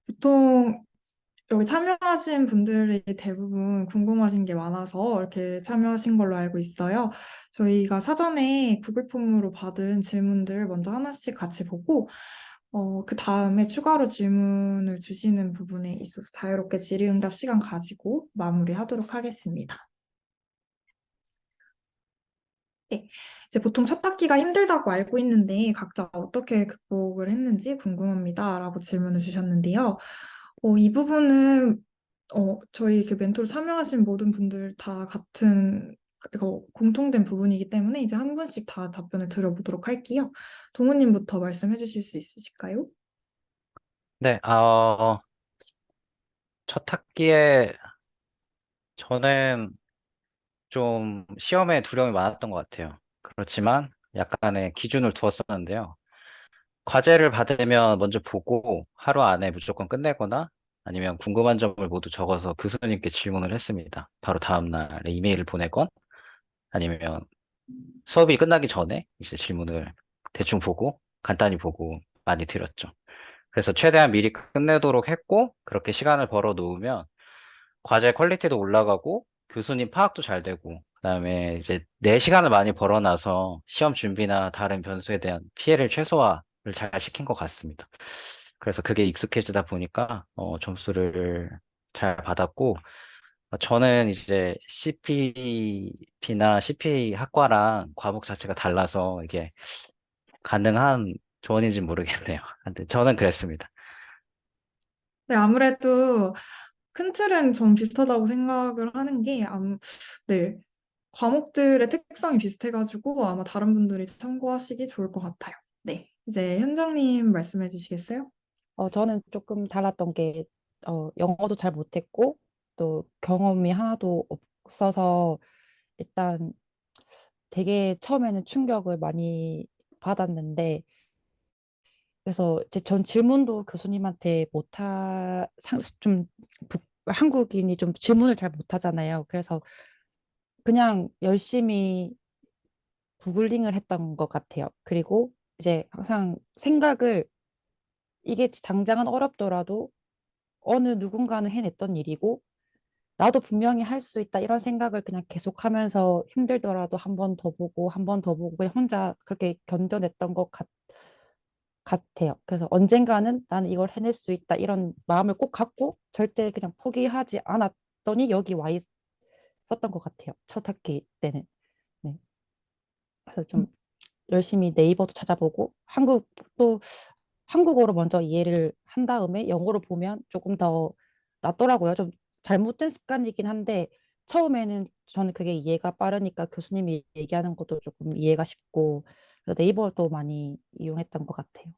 보통 여기 참여하신 분들이 대부분 궁금하신 게 많아서 이렇게 참여하신 걸로 알고 있어요. 저희가 사전에 구글 폼으로 받은 질문들 먼저 하나씩 같이 보고, 그 다음에 추가로 질문을 주시는 부분에 있어서 자유롭게 질의응답 시간 가지고 마무리하도록 하겠습니다. 네. 이제 보통 첫 학기가 힘들다고 알고 있는데 각자 어떻게 극복을 했는지 궁금합니다. 라고 질문을 주셨는데요. 이 부분은 저희 그 멘토를 참여하신 모든 분들 다 같은 이거 공통된 부분이기 때문에 이제 한 분씩 다 답변을 드려보도록 할게요. 동우님부터 말씀해 주실 수 있으실까요? 네, 첫 학기에 저는 좀 시험에 두려움이 많았던 것 같아요. 그렇지만 약간의 기준을 두었었는데요. 과제를 받으면 먼저 보고 하루 안에 무조건 끝내거나 아니면 궁금한 점을 모두 적어서 교수님께 질문을 했습니다. 바로 다음날 이메일을 보내건 아니면 수업이 끝나기 전에 이제 질문을 대충 보고 간단히 보고 많이 드렸죠. 그래서 최대한 미리 끝내도록 했고 그렇게 시간을 벌어 놓으면 과제 퀄리티도 올라가고 교수님 파악도 잘 되고 그다음에 이제 내 시간을 많이 벌어놔서 시험 준비나 다른 변수에 대한 피해를 최소화를 잘 시킨 것 같습니다. 그래서 그게 익숙해지다 보니까 점수를 잘 받았고 저는 이제 CP나 CPA 학과랑 과목 자체가 달라서 이게 가능한 조언인지 모르겠네요. 근데 저는 그랬습니다. 네, 아무래도 큰 틀은 좀 비슷하다고 생각을 하는 게, 네, 과목들의 특성이 비슷해가지고 아마 다른 분들이 참고하시기 좋을 것 같아요. 네, 이제 현정님 말씀해 주시겠어요? 저는 조금 달랐던 게, 영어도 잘 못했고, 또 경험이 하나도 없어서, 일단 되게 처음에는 충격을 많이 받았는데, 그래서 이제 전 질문도 교수님한테 좀, 한국인이 좀 질문을 잘 못하잖아요. 그래서 그냥 열심히 구글링을 했던 것 같아요. 그리고 이제 항상 생각을, 이게 당장은 어렵더라도 어느 누군가는 해냈던 일이고, 나도 분명히 할 수 있다 이런 생각을 그냥 계속하면서 힘들더라도 한 번 더 보고 한 번 더 보고 그냥 혼자 그렇게 견뎌냈던 것 같아요. 그래서 언젠가는 나는 이걸 해낼 수 있다 이런 마음을 꼭 갖고 절대 그냥 포기하지 않았더니 여기 와 있었던 것 같아요. 첫 학기 때는. 네. 그래서 좀 열심히 네이버도 찾아보고 한국도 한국어로 먼저 이해를 한 다음에 영어로 보면 조금 더 낫더라고요. 좀 잘못된 습관이긴 한데 처음에는 저는 그게 이해가 빠르니까 교수님이 얘기하는 것도 조금 이해가 쉽고 그래서 네이버도 많이 이용했던 것 같아요.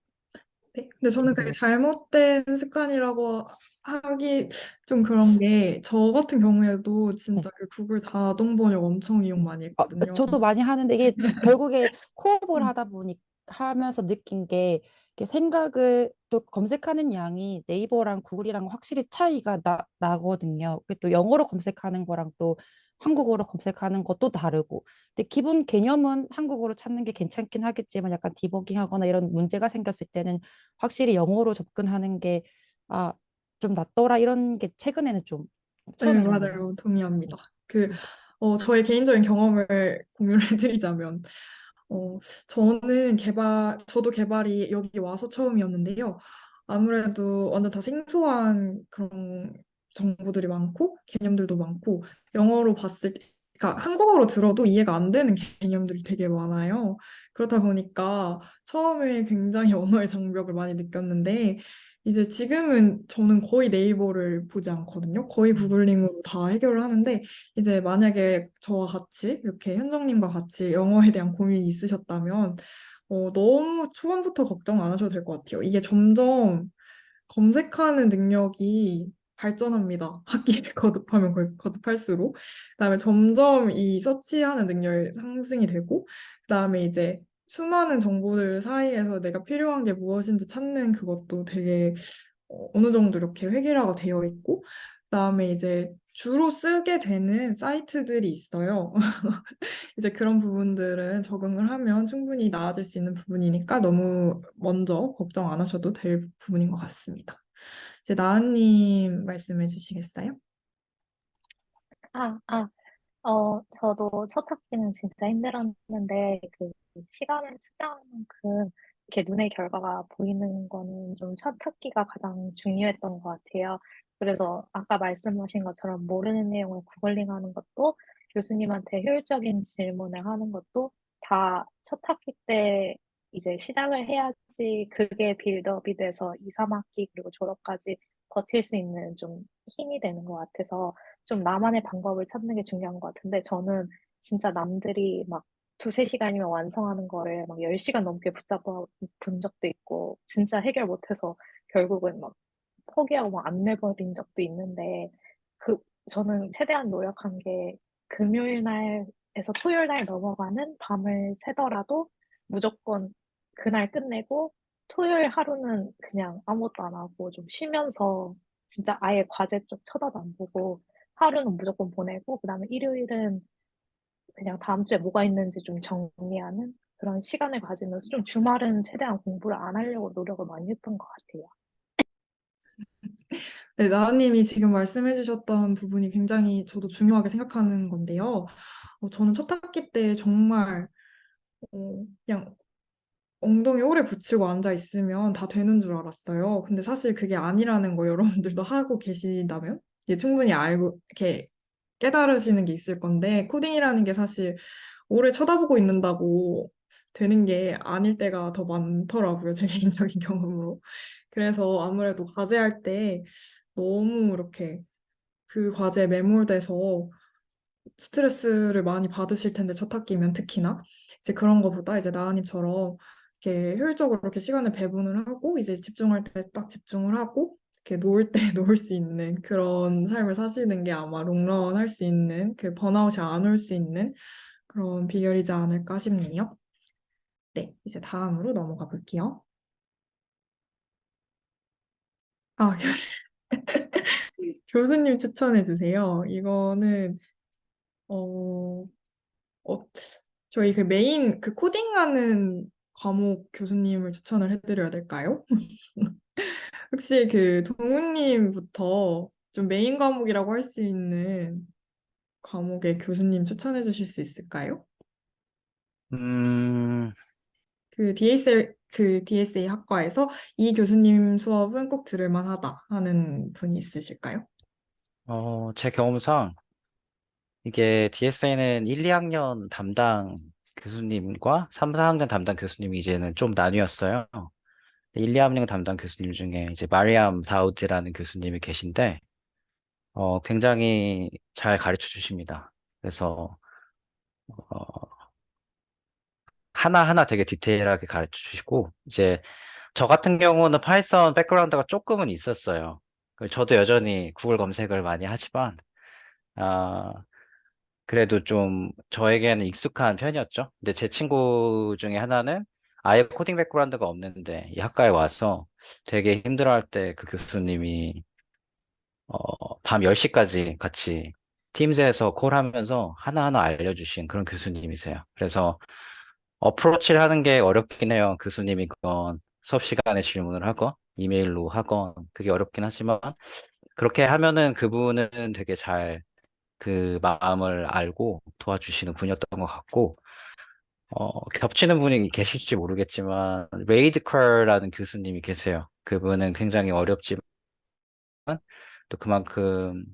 네, 근데 저는 그게 개인적으로. 잘못된 습관이라고 하기 좀 그런 게 저 같은 경우에도 네. 진짜 그 구글 자동 번역 엄청 이용 많이 했거든요. 저도 많이 하는데 이게 결국에 코업을 하다 보니 하면서 느낀 게 이게 생각을 또 검색하는 양이 네이버랑 구글이랑 확실히 차이가 나거든요. 그게 또 영어로 검색하는 거랑 또 한국어로 검색하는 것도 다르고. 근데 기본 개념은 한국어로 찾는 게 괜찮긴 하겠지만 약간 디버깅하거나 이런 문제가 생겼을 때는 확실히 영어로 접근하는 게 아, 좀 낫더라 이런 게 최근에는 좀 네, 처음에는 많이. 맞아요. 네. 동의합니다. 네. 저의 개인적인 경험을 공유를 해드리자면, 어, 저도 개발이 여기 와서 처음이었는데요. 아무래도 완전 다 생소한 그런 정보들이 많고, 개념들도 많고, 영어로 봤을 때, 그러니까 한국어로 들어도 이해가 안 되는 개념들이 되게 많아요. 그렇다 보니까 처음에 굉장히 언어의 장벽을 많이 느꼈는데, 이제 지금은 저는 거의 네이버를 보지 않거든요. 거의 음. 구글링으로 다 해결을 하는데, 이제 만약에 저와 같이 이렇게 현정님과 같이 영어에 대한 고민이 있으셨다면 너무 초반부터 걱정 안 하셔도 될 것 같아요. 이게 점점 검색하는 능력이 발전합니다. 학기를 거듭하면 거듭할수록. 그다음에 점점 이 서치하는 능력이 상승이 되고, 그다음에 이제 수많은 정보들 사이에서 내가 필요한 게 무엇인지 찾는 그것도 되게 어느 정도 이렇게 획일화가 되어 있고, 그다음에 이제 주로 쓰게 되는 사이트들이 있어요. 이제 그런 부분들은 적응을 하면 충분히 나아질 수 있는 부분이니까 너무 먼저 걱정 안 하셔도 될 부분인 것 같습니다. 이제 나은님 말씀해 주시겠어요? 아, 아, 저도 첫 학기는 진짜 힘들었는데, 그, 시간을 측정하는 만큼, 이렇게 눈의 결과가 보이는 거는 좀 첫 학기가 가장 중요했던 것 같아요. 그래서 아까 말씀하신 것처럼 모르는 내용을 구글링 하는 것도, 교수님한테 효율적인 질문을 하는 것도, 다 첫 학기 때 이제 시작을 해야지 그게 빌드업이 돼서 2, 3학기 그리고 졸업까지 버틸 수 있는 좀 힘이 되는 것 같아서, 좀 나만의 방법을 찾는 게 중요한 것 같은데, 저는 진짜 남들이 막 두세 시간이면 완성하는 거를 막 10시간 넘게 붙잡아 본 적도 있고, 진짜 해결 못해서 결국은 막 포기하고 막 안 내버린 적도 있는데, 그, 저는 최대한 노력한 게 금요일 날에서 토요일 날 넘어가는 밤을 새더라도 무조건 그날 끝내고, 토요일 하루는 그냥 아무것도 안 하고 좀 쉬면서 진짜 아예 과제 쪽 쳐다도 안 보고 하루는 무조건 보내고, 그다음에 일요일은 그냥 다음 주에 뭐가 있는지 좀 정리하는 그런 시간을 가지면서 좀 주말은 최대한 공부를 안 하려고 노력을 많이 했던 것 같아요. 네, 나은님이 지금 말씀해 주셨던 부분이 굉장히 저도 중요하게 생각하는 건데요. 저는 첫 학기 때 정말 그냥 엉덩이 오래 붙이고 앉아 있으면 다 되는 줄 알았어요. 근데 사실 그게 아니라는 거 여러분들도 하고 계신다면 이게 충분히 알고 이렇게 깨달으시는 게 있을 건데 코딩이라는 게 사실 오래 쳐다보고 있는다고 되는 게 아닐 때가 더 많더라고요. 제 개인적인 경험으로. 그래서 아무래도 과제할 때 너무 이렇게 그 과제에 매몰돼서 스트레스를 많이 받으실 텐데 첫 학기면 특히나 이제 그런 거보다 이제 나은님처럼 이렇게 효율적으로 이렇게 시간을 배분을 하고 이제 집중할 때 딱 집중을 하고 이렇게 놓을 때 놓을 수 있는 그런 삶을 사시는 게 아마 롱런 할 수 있는 그 번아웃이 안 올 수 있는 그런 비결이지 않을까 싶네요. 네, 이제 다음으로 넘어가 볼게요. 아, 교수님 추천해 주세요. 이거는 어, 어, 저희 그 메인 그 코딩하는 과목 교수님을 추천을 해드려야 될까요? 혹시 그 동훈님부터 좀 메인 과목이라고 할 수 있는 과목의 교수님 추천해 주실 수 있을까요? 음, 그 DSA 학과에서 이 교수님 수업은 꼭 들을 만하다 하는 분이 있으실까요? 제 경험상 이게 DSA는 1, 2학년 담당 교수님과 3, 4학년 담당 교수님이 이제는 좀 나뉘었어요. 1, 2학년 담당 교수님 중에 이제 마리암 다우드라는 교수님이 계신데, 굉장히 잘 가르쳐 주십니다. 그래서, 어, 하나하나 되게 디테일하게 가르쳐 주시고, 이제 저 같은 경우는 파이썬 백그라운드가 조금은 있었어요. 저도 여전히 구글 검색을 많이 하지만, 아, 그래도 좀 저에게는 익숙한 편이었죠. 근데 제 친구 중에 하나는 아예 코딩 백그라운드가 없는데 이 학과에 와서 되게 힘들어할 때 그 교수님이 밤 10시까지 같이 팀즈에서 콜하면서 하나하나 알려주신 그런 교수님이세요. 그래서 어프로치를 하는 게 어렵긴 해요. 교수님이 그건 수업 시간에 질문을 하건 이메일로 하건 그게 어렵긴 하지만 그렇게 하면은 그분은 되게 잘 그 마음을 알고 도와주시는 분이었던 것 같고, 겹치는 분이 계실지 모르겠지만, 레이드 컬라는 교수님이 계세요. 그분은 굉장히 어렵지만, 또 그만큼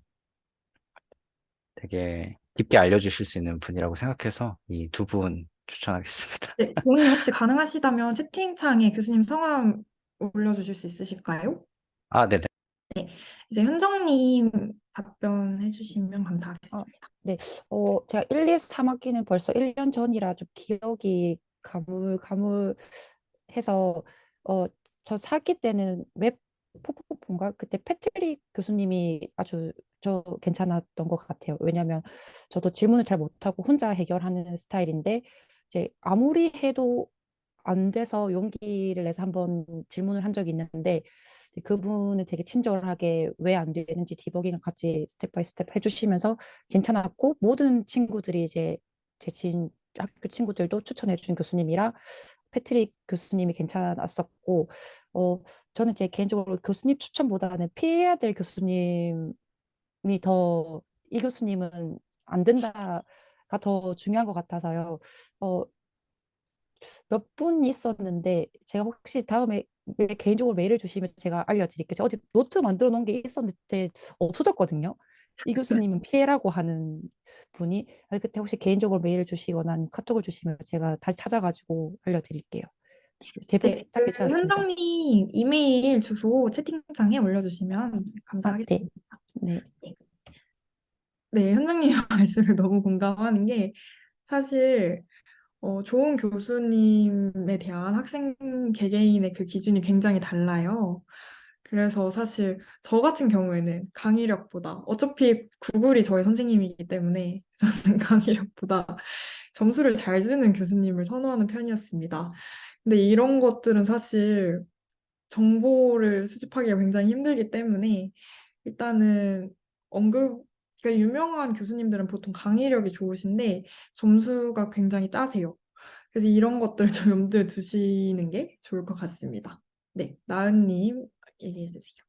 되게 깊게 알려주실 수 있는 분이라고 생각해서 이 두 분 추천하겠습니다. 네, 부모님 혹시 가능하시다면 채팅창에 교수님 성함 올려주실 수 있으실까요? 아, 네네. 이제 현정님 답변해 주시면 어, 감사하겠습니다. 네. 제가 1, 2, 3학기는 벌써 1년 전이라 좀 기억이 가물가물해서, 어, 저 4기 때는 웹 포포포인가? 그때 패트릭 교수님이 아주 괜찮았던 것 같아요. 왜냐면 저도 질문을 잘 못하고 혼자 해결하는 스타일인데, 이제 아무리 해도 안 돼서 용기를 내서 한번 질문을 한 적이 있는데, 그분은 되게 친절하게 왜 안 되는지 디버깅을 같이 스텝 바이 스텝 해주시면서 괜찮았고, 모든 친구들이 이제 제 학교 친구들도 추천해 준 교수님이라 패트릭 교수님이 괜찮았었고, 어, 저는 제 개인적으로 교수님 추천보다는 피해야 될 교수님이 더, 이 교수님은 안 된다가 더 중요한 것 같아서요. 어, 몇 분 있었는데 제가 혹시 다음에 개인적으로 메일을 주시면 제가 알려드릴게요. 제가 어디 노트 만들어 놓은 게 있었는데 없어졌거든요. 이 교수님은 피해라고 하는 분이. 그때 혹시 개인적으로 메일을 주시거나 아니면 카톡을 주시면 제가 다시 찾아가지고 알려드릴게요. 대부분 네, 다 그 괜찮았습니다. 현정님 이메일 주소 채팅창에 올려주시면 아, 네. 감사하겠습니다. 네. 네, 네, 현정님 말씀을 너무 공감하는 게 사실 좋은 교수님에 대한 학생 개개인의 그 기준이 굉장히 달라요. 그래서 사실 저 같은 경우에는 강의력보다 어차피 구글이 저의 선생님이기 때문에 저는 강의력보다 점수를 잘 주는 교수님을 선호하는 편이었습니다. 근데 이런 것들은 사실 정보를 수집하기가 굉장히 힘들기 때문에 일단은 언급, 그러니까 유명한 교수님들은 보통 강의력이 좋으신데 점수가 굉장히 짜세요. 그래서 이런 것들을 좀 염두에 두시는 게 좋을 것 같습니다. 네, 나은님 얘기해 주세요.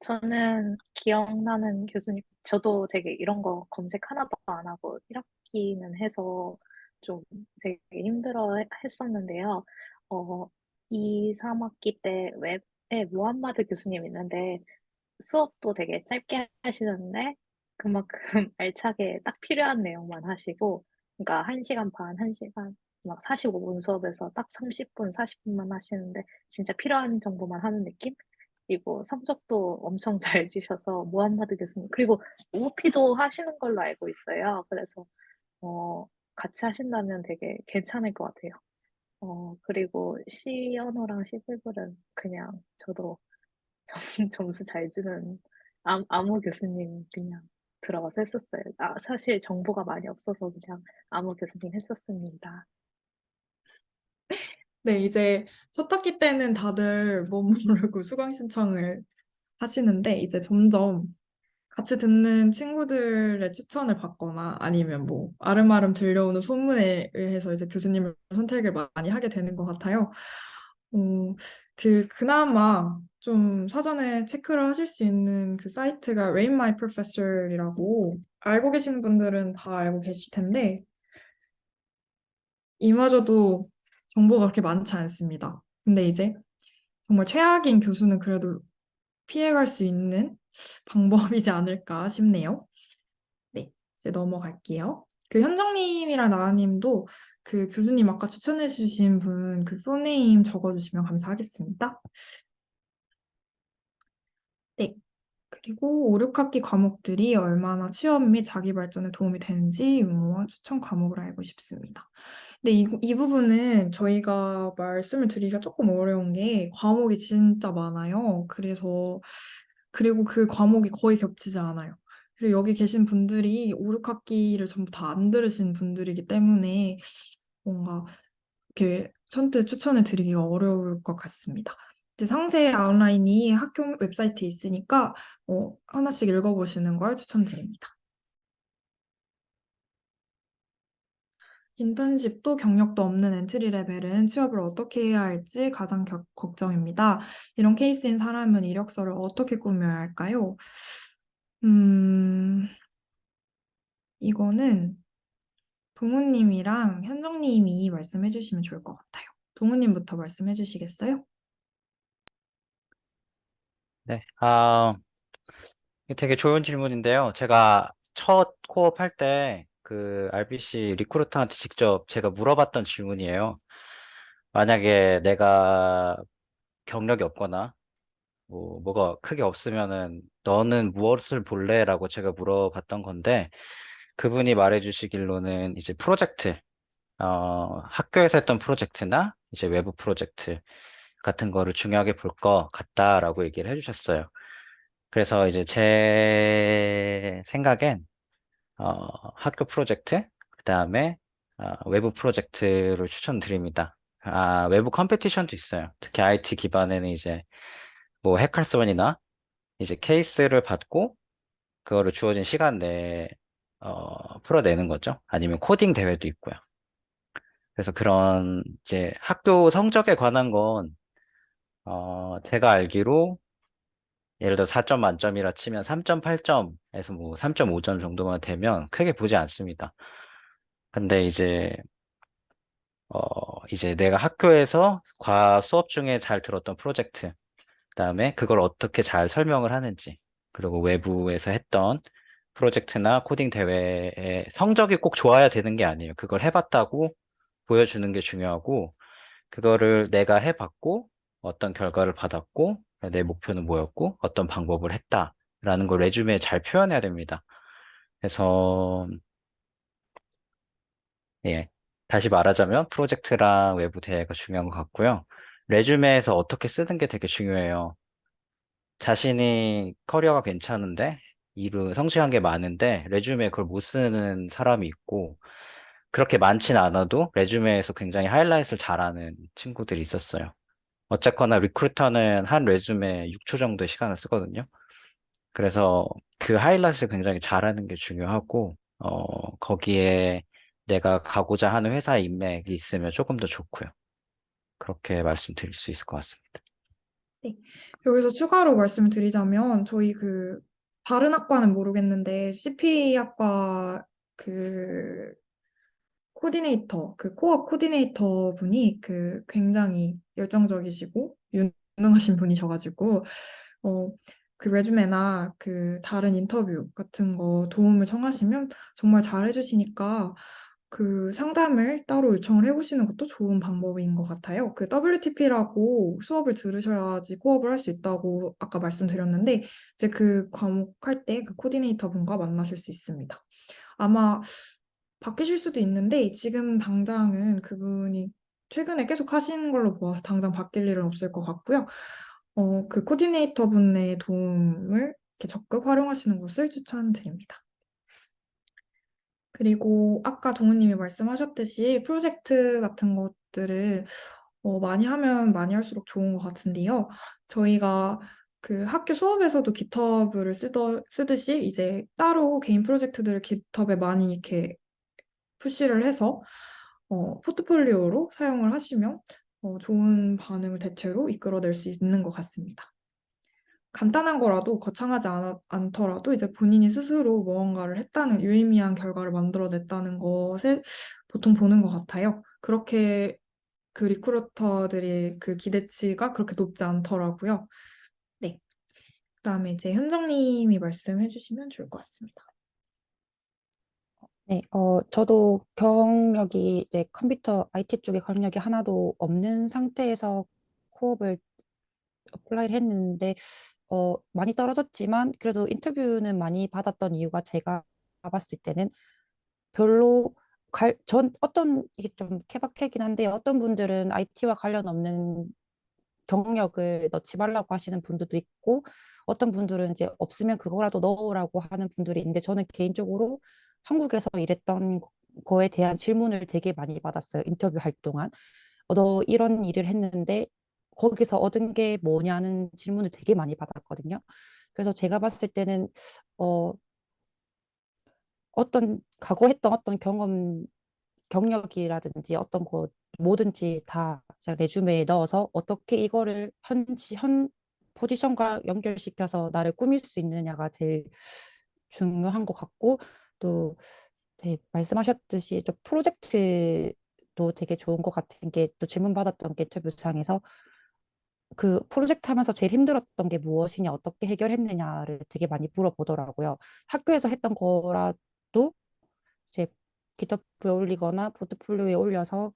저는 기억나는 교수님, 저도 되게 이런 거 검색 하나도 안 하고 1학기는 해서 좀 되게 힘들어 했었는데요. 어, 2, 3학기 때 웹에 무함마드 교수님 있는데 수업도 되게 짧게 하시는데 그만큼 알차게 딱 필요한 내용만 하시고, 그러니까 1시간 반, 1시간 막 45분 수업에서 딱 30분, 40분만 하시는데 진짜 필요한 정보만 하는 느낌? 그리고 성적도 엄청 잘 주셔서 모함마드 교수님 그리고 오피도 하시는 걸로 알고 있어요. 그래서 어, 같이 하신다면 되게 괜찮을 것 같아요. 그리고 C 언어랑 C 불은 그냥 저도 점수 잘 주는 아무 교수님 그냥 들어가서 했었어요. 사실 정보가 많이 없어서 그냥 아무 교수님 했었습니다. 네, 이제 첫 학기 때는 다들 못 모르고 수강 신청을 하시는데 이제 점점 같이 듣는 친구들의 추천을 받거나 아니면 뭐 아름아름 들려오는 소문에 의해서 이제 교수님을 선택을 많이 하게 되는 것 같아요. 그나마 좀 사전에 체크를 하실 수 있는 그 사이트가 Rate My Professor이라고 알고 계시는 분들은 다 알고 계실 텐데 이마저도 정보가 그렇게 많지 않습니다. 근데 이제 정말 최악인 교수는 그래도 피해갈 수 있는 방법이지 않을까 싶네요. 네, 이제 넘어갈게요. 그 현정님이랑 나은님도 그 교수님 아까 추천해주신 분 그 풀네임 적어주시면 감사하겠습니다. 네, 그리고 5, 6학기 과목들이 얼마나 취업 및 자기 발전에 도움이 되는지 유무와 추천 과목을 알고 싶습니다. 근데 이 부분은 저희가 말씀을 드리기가 조금 어려운 게 과목이 진짜 많아요. 그리고 그 과목이 거의 겹치지 않아요. 그리고 여기 계신 분들이 5, 6학기를 전부 다 안 들으신 분들이기 때문에 뭔가 이렇게 선뜻 추천을 드리기가 어려울 것 같습니다. 이제 상세 아웃라인이 학교 웹사이트에 있으니까 하나씩 읽어보시는 걸 추천드립니다. 인턴십도 경력도 없는 엔트리 레벨은 취업을 어떻게 해야 할지 가장 걱정입니다. 이런 케이스인 사람은 이력서를 어떻게 꾸며야 할까요? 음, 이거는 동우님이랑 현정님이 말씀해 주시면 좋을 것 같아요. 동우님부터 말씀해 주시겠어요? 네. 이게 되게 좋은 질문인데요. 제가 첫 코업할 때 그 RBC 리크루터한테 직접 제가 물어봤던 질문이에요. 만약에 내가 경력이 없거나 뭐가 크게 없으면은 너는 무엇을 볼래?라고 제가 물어봤던 건데 그분이 말해주시기로는 이제 프로젝트, 학교에서 했던 프로젝트나 이제 외부 프로젝트 같은 거를 중요하게 볼 것 같다라고 얘기를 해주셨어요. 그래서 이제 제 생각엔 학교 프로젝트, 그다음에 외부 프로젝트를 추천드립니다. 외부 컴페티션도 있어요. 특히 IT 기반에는 이제 뭐 해커슨이나 이제 케이스를 받고 그거를 주어진 시간 내에 풀어내는 거죠. 아니면 코딩 대회도 있고요. 그래서 그런 이제 학교 성적에 관한 건, 제가 알기로 예를 들어 4점 만점이라 치면 3.8점에서 뭐 3.5점 정도만 되면 크게 보지 않습니다. 근데 이제 내가 학교에서 수업 중에 잘 들었던 프로젝트, 그다음에 그걸 어떻게 잘 설명을 하는지, 그리고 외부에서 했던 프로젝트나 코딩 대회의 성적이 꼭 좋아야 되는 게 아니에요. 그걸 해봤다고 보여주는 게 중요하고, 그거를 내가 해봤고, 어떤 결과를 받았고, 내 목표는 뭐였고, 어떤 방법을 했다라는 걸 레주메에 잘 표현해야 됩니다. 그래서, 예. 다시 말하자면 프로젝트랑 외부 대회가 중요한 것 같고요. 레주메에서 어떻게 쓰는 게 되게 중요해요. 자신이 커리어가 괜찮은데, 성취한 게 많은데, 레주메에 그걸 못 쓰는 사람이 있고, 그렇게 많진 않아도 레주메에서 굉장히 하이라이트를 잘하는 친구들이 있었어요. 어쨌거나 리크루터는 한 레주메 6초 정도의 시간을 쓰거든요. 그래서 그 하이라이트를 굉장히 잘하는 게 중요하고, 거기에 내가 가고자 하는 회사의 인맥이 있으면 조금 더 좋고요. 그렇게 말씀드릴 수 있을 것 같습니다. 네. 여기서 추가로 말씀을 드리자면, 저희 그, 다른 학과는 모르겠는데, CP학과 그, 코디네이터, 그 코어 코디네이터 분이 그 굉장히 열정적이시고, 유능하신 분이셔가지고, 어, 그 레주메나 그 다른 인터뷰 같은 거 도움을 청하시면 정말 잘 해주시니까 그 상담을 따로 요청을 해보시는 것도 좋은 방법인 것 같아요. 그 WTP라고 수업을 들으셔야지 코업을 할 수 있다고 아까 말씀드렸는데 이제 그 과목 할 때 그 코디네이터 분과 만나실 수 있습니다. 아마 바뀌실 수도 있는데 지금 당장은 그분이 최근에 계속 하시는 걸로 보아서 당장 바뀔 일은 없을 것 같고요. 그 코디네이터 분의 도움을 이렇게 적극 활용하시는 것을 추천드립니다. 그리고 아까 동우님이 말씀하셨듯이 프로젝트 같은 것들을 많이 하면 많이 할수록 좋은 것 같은데요. 저희가 그 학교 수업에서도 깃허브를 쓰듯이 이제 따로 개인 프로젝트들을 깃허브에 많이 이렇게 푸시를 해서 포트폴리오로 사용을 하시면 좋은 반응을 대체로 이끌어낼 수 있는 것 같습니다. 간단한 거라도 거창하지 않더라도 이제 본인이 스스로 무언가를 했다는 유의미한 결과를 만들어냈다는 것을 보통 보는 것 같아요. 그렇게 그 리크루터들의 그 기대치가 그렇게 높지 않더라고요. 네. 그다음에 이제 현정님이 말씀해 주시면 좋을 것 같습니다. 네, 저도 경력이 이제 컴퓨터 IT 쪽에 경력이 하나도 없는 상태에서 코업을 어플라이를 했는데, 많이 떨어졌지만, 그래도 인터뷰는 많이 받았던 이유가 제가 봤을 때는 별로 이게 좀 케바케긴 한데, 어떤 분들은 IT와 관련 없는 경력을 넣지 말라고 하시는 분들도 있고, 어떤 분들은 이제 없으면 그거라도 넣으라고 하는 분들이 있는데, 저는 개인적으로 한국에서 일했던 거에 대한 질문을 되게 많이 받았어요. 인터뷰 할 동안. 너 이런 일을 했는데 거기서 얻은 게 뭐냐는 질문을 되게 많이 받았거든요. 그래서 제가 봤을 때는 어, 과거 했던 어떤 경력이라든지 어떤 거 뭐든지 다 그냥 레주메에 넣어서 어떻게 이거를 현 포지션과 연결시켜서 나를 꾸밀 수 있느냐가 제일 중요한 것 같고, 또 네, 말씀하셨듯이 좀 프로젝트도 되게 좋은 것 같은 게, 또 질문 받았던 게 인터뷰상에서 그 프로젝트 하면서 제일 힘들었던 게 무엇이냐, 어떻게 해결했느냐를 되게 많이 물어보더라고요. 학교에서 했던 거라도 이제 기터브에 올리거나 포트폴리오에 올려서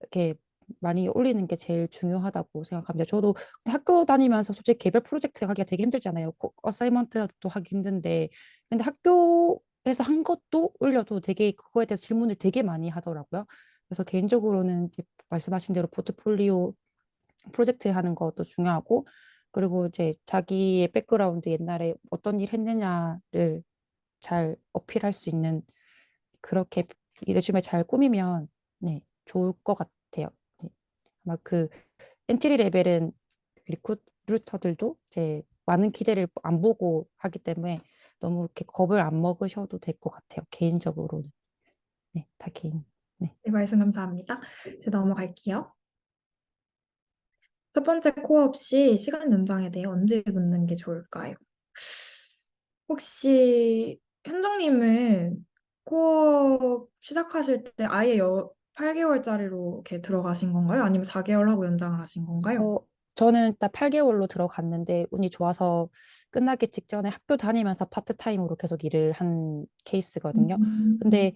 이렇게 많이 올리는 게 제일 중요하다고 생각합니다. 저도 학교 다니면서 솔직히 개별 프로젝트 하기가 되게 힘들잖아요. 어사이먼트도 하기 힘든데, 근데 학교에서 한 것도 올려도 되게 그거에 대해서 질문을 되게 많이 하더라고요. 그래서 개인적으로는 이제 말씀하신 대로 포트폴리오 프로젝트 하는 것도 중요하고, 그리고 이제 자기의 백그라운드 옛날에 어떤 일 했느냐를 잘 어필할 수 있는, 그렇게 이 레주메 잘 꾸미면 네, 좋을 것 같아요. 네. 아마 그 엔트리 레벨은 리크루터들도 이제 많은 기대를 안 보고 하기 때문에 너무 이렇게 겁을 안 먹으셔도 될 것 같아요. 개인적으로는. 네, 다 개인. 네. 네, 말씀 감사합니다. 이제 넘어갈게요. 첫 번째 코업 시 시간 연장에 대해 언제 묻는 게 좋을까요? 혹시 현정님은 코업 시작하실 때 아예 8개월짜리로 이렇게 들어가신 건가요? 아니면 4개월 하고 연장을 하신 건가요? 저는 딱 8개월로 들어갔는데 운이 좋아서 끝나기 직전에 학교 다니면서 파트타임으로 계속 일을 한 케이스거든요. 근데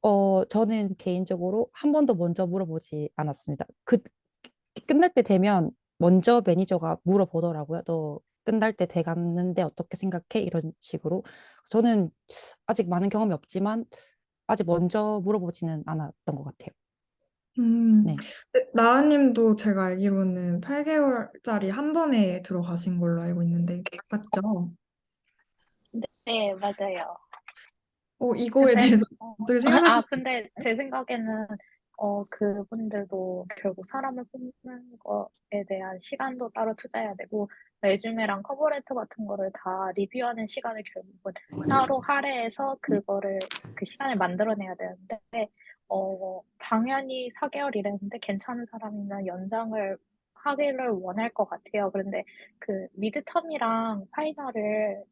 음, 저는 개인적으로 한 번도 먼저 물어보지 않았습니다. 끝날 때 되면 먼저 매니저가 물어보더라고요. 너 끝날 때 돼갔는데 어떻게 생각해? 이런 식으로. 저는 아직 많은 경험이 없지만 아직 먼저 물어보지는 않았던 것 같아요. 음. 네. 네, 나은님도 제가 알기로는 8개월짜리 한 번에 들어가신 걸로 알고 있는데, 맞죠? 네, 맞아요. 이거에 근데, 대해서 어떻게 생각하시나요? 근데 제 생각에는, 그분들도 결국 사람을 뽑는 거에 대한 시간도 따로 투자해야 되고, 레주메랑 커버레터 같은 거를 다 리뷰하는 시간을 결국은 따로 할애해서 그 시간을 만들어내야 되는데, 당연히 4개월 일했는데 괜찮은 사람이면 연장을 하기를 원할 것 같아요. 그런데 그 미드텀이랑 파이널을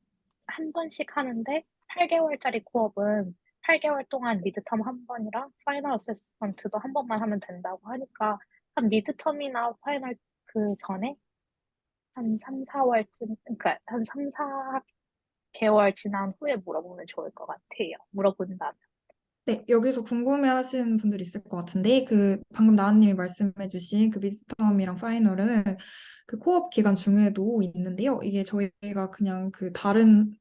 한 번씩 하는데 8개월짜리 코업은 8개월 동안 미드텀 한 번이랑 파이널 어세스먼트도 한 번만 하면 된다고 하니까 한 미드텀이나 파이널 그 전에 한 3, 4월쯤, 그러니까 한 3, 4개월 지난 후에 물어보면 좋을 것 같아요. 물어본다면. 네, 여기서 궁금해하시는 분들이 있을 것 같은데, 방금 나은님이 말씀해주신 그 미드텀이랑 파이널은 그 코업 기간 중에도 있는데요. 이게 저희가 그냥 그 다른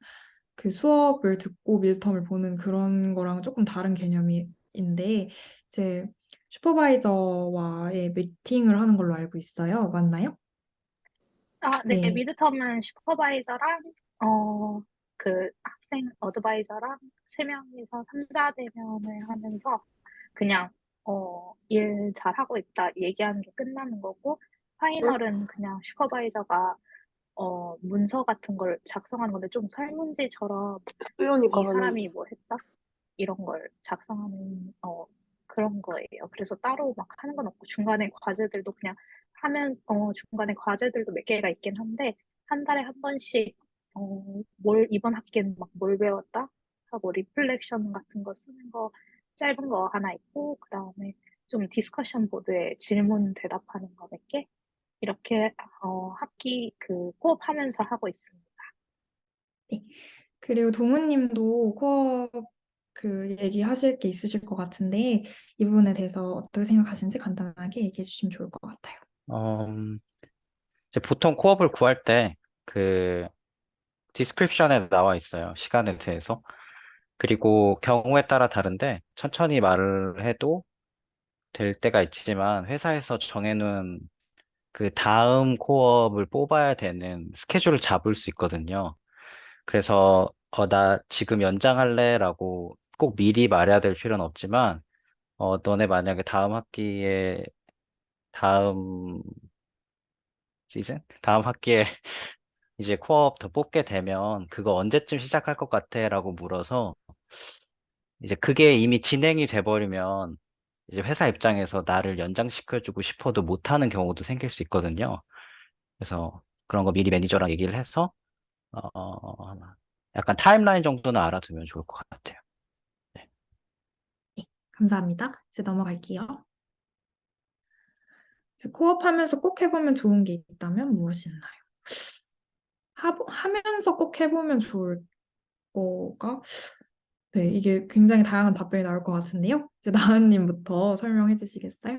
그 수업을 듣고 미드텀을 보는 그런 거랑 조금 다른 개념인데, 이제 슈퍼바이저와의 미팅을 하는 걸로 알고 있어요. 맞나요? 네, 네. 미드텀은 슈퍼바이저랑, 그 학생 어드바이저랑 세 명이서 3, 4대면을 하면서 그냥, 일 잘하고 있다 얘기하는 게 끝나는 거고, 파이널은 그냥 슈퍼바이저가, 문서 같은 걸 작성하는 건데 좀 설문지처럼 이 사람이 뭐 했다? 이런 걸 작성하는 그런 거예요. 그래서 따로 막 하는 건 없고 중간에 과제들도 그냥 중간에 과제들도 몇 개가 있긴 한데 한 달에 한 번씩 뭘 이번 학기엔 막 뭘 배웠다 하고 리플렉션 같은 거 쓰는 거 짧은 거 하나 있고 그다음에 좀 디스커션 보드에 질문 대답하는 거 몇 개 이렇게 학기 그 코업하면서 하고 있습니다. 네. 그리고 동훈님도 코업 그 얘기하실 게 있으실 것 같은데, 이 부분에 대해서 어떻게 생각하시는지 간단하게 얘기해 주시면 좋을 것 같아요. 음, 이제 보통 코업을 구할 때 그 디스크립션에 나와 있어요. 시간에 대해서. 그리고 경우에 따라 다른데 천천히 말을 해도 될 때가 있지만 회사에서 정해놓은 그 다음 코업을 뽑아야 되는 스케줄을 잡을 수 있거든요. 그래서 나 지금 연장할래? 라고 꼭 미리 말해야 될 필요는 없지만 너네 만약에 다음 학기에 다음 시즌? 다음 학기에 이제 코업 더 뽑게 되면 그거 언제쯤 시작할 것 같아? 라고 물어서 이제 그게 이미 진행이 돼버리면 이제 회사 입장에서 나를 연장시켜주고 싶어도 못하는 경우도 생길 수 있거든요. 그래서 그런 거 미리 매니저랑 얘기를 해서 약간 타임라인 정도는 알아두면 좋을 것 같아요. 네. 네, 감사합니다. 이제 넘어갈게요. 이제 코업하면서 꼭 해보면 좋은 게 있다면 무엇이 있나요? 하면서 꼭 해보면 좋을 거가? 네, 이게 굉장히 다양한 답변이 나올 것 같은데요. 이제 나은님부터 설명해 주시겠어요?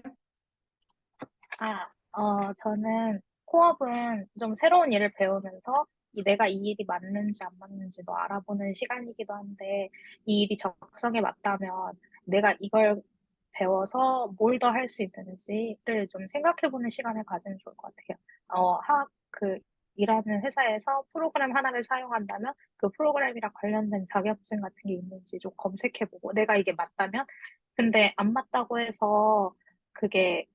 저는 코업은 좀 새로운 일을 배우면서 내가 이 일이 맞는지 안 맞는지도 알아보는 시간이기도 한데, 이 일이 적성에 맞다면 내가 이걸 배워서 뭘 더 할 수 있는지를 좀 생각해보는 시간을 가지면 좋을 것 같아요. 일하는 회사에서 프로그램 하나를 사용한다면 그 프로그램이랑 관련된 자격증 같은 게 있는지 좀 검색해보고 내가 이게 맞다면 근데 안 맞다고 해서 그게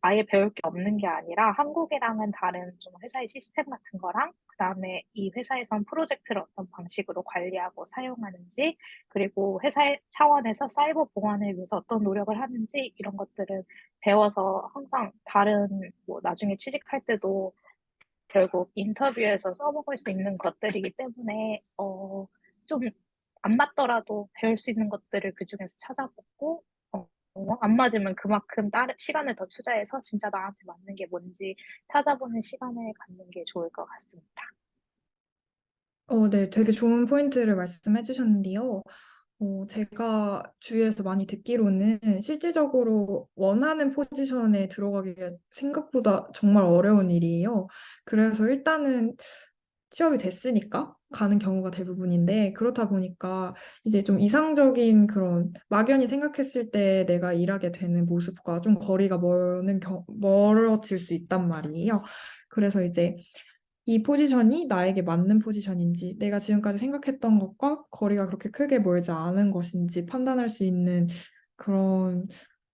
아예 배울 게 없는 게 아니라 한국이랑은 다른 좀 회사의 시스템 같은 거랑 그다음에 이 회사에선 프로젝트를 어떤 방식으로 관리하고 사용하는지 그리고 회사의 차원에서 사이버 보안을 위해서 어떤 노력을 하는지 이런 것들을 배워서 항상 다른 뭐 나중에 취직할 때도 결국 인터뷰에서 써먹을 수 있는 것들이기 때문에 좀 안 맞더라도 배울 수 있는 것들을 그중에서 찾아보고 안 맞으면 그만큼 다른 시간을 더 투자해서 진짜 나한테 맞는 게 뭔지 찾아보는 시간을 갖는 게 좋을 것 같습니다. 네, 되게 좋은 포인트를 말씀해 주셨는데요. 제가 주위에서 많이 듣기로는 실질적으로 원하는 포지션에 들어가기가 생각보다 정말 어려운 일이에요. 그래서 일단은 취업이 됐으니까 가는 경우가 대부분인데, 그렇다 보니까 이제 좀 이상적인 그런 막연히 생각했을 때 내가 일하게 되는 모습과 좀 거리가 멀어질 수 있단 말이에요. 그래서 이제 이 포지션이 나에게 맞는 포지션인지, 내가 지금까지 생각했던 것과 거리가 그렇게 크게 멀지 않은 것인지 판단할 수 있는 그런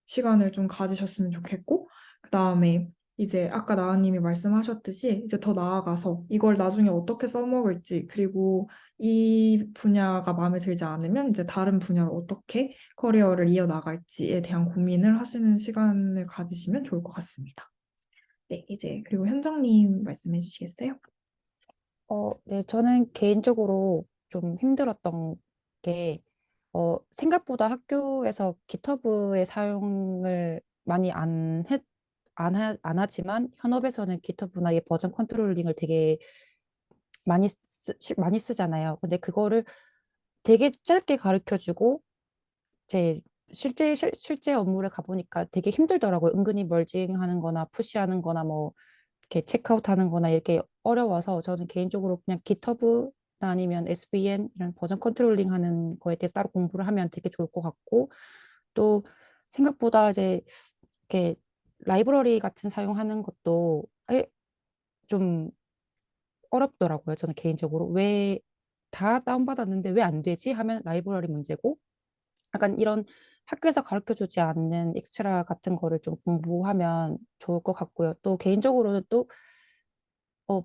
시간을 좀 가지셨으면 좋겠고, 그 다음에 이제 아까 나은님이 말씀하셨듯이 이제 더 나아가서 이걸 나중에 어떻게 써먹을지, 그리고 이 분야가 마음에 들지 않으면 이제 다른 분야로 어떻게 커리어를 이어나갈지에 대한 고민을 하시는 시간을 가지시면 좋을 것 같습니다. 네, 이제 그리고 현정님 말씀해 주시겠어요? 네, 저는 개인적으로 좀 힘들었던 게, 생각보다 학교에서 GitHub의 사용을 많이 안 하지만, 현업에서는 GitHub나 이 버전 컨트롤링을 되게 많이 쓰잖아요. 근데 그거를 되게 짧게 가르쳐 주고, 제 실제 업무를 가보니까 되게 힘들더라고요. 은근히 멀징하는 거나 푸시하는 거나 뭐 이렇게 체크아웃 하는 거나 이렇게 어려워서 저는 개인적으로 그냥 GitHub나 아니면 SVN 이런 버전 컨트롤링 하는 거에 대해서 따로 공부를 하면 되게 좋을 것 같고 또 생각보다 이제 이렇게 라이브러리 같은 사용하는 것도 좀 어렵더라고요. 저는 개인적으로 왜 다 다운받았는데 왜 안 되지 하면 라이브러리 문제고 약간 이런 학교에서 가르쳐 주지 않는 엑스트라 같은 거를 좀 공부하면 좋을 것 같고요. 또 개인적으로는 또 어,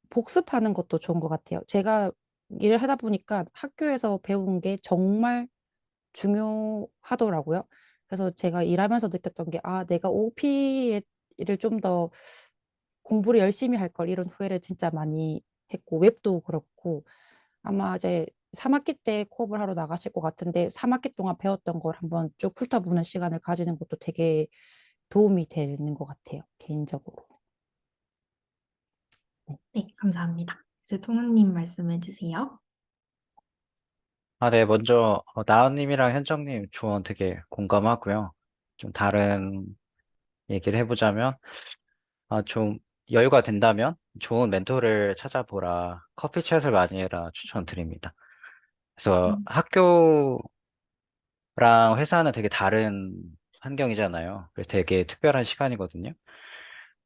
복습하는 것도 좋은 것 같아요. 제가 일을 하다 보니까 학교에서 배운 게 정말 중요하더라고요. 그래서 제가 일하면서 느꼈던 게, 아, 내가 OP를 좀 더 공부를 열심히 할 걸 이런 후회를 진짜 많이 했고, 웹도 그렇고, 아마 이제 3학기 때 코업을 하러 나가실 것 같은데, 3학기 동안 배웠던 걸 한번 쭉 훑어보는 시간을 가지는 것도 되게 도움이 되는 것 같아요, 개인적으로. 네. 네, 감사합니다. 이제 통은님 말씀해 주세요. 네, 먼저 나은님이랑 현정님 조언 되게 공감하고요. 좀 다른 얘기를 해보자면 좀 여유가 된다면 좋은 멘토를 찾아보라. 커피챗을 많이 해라 추천드립니다. 그래서 음. 학교랑 회사는 되게 다른 환경이잖아요. 그래서 되게 특별한 시간이거든요.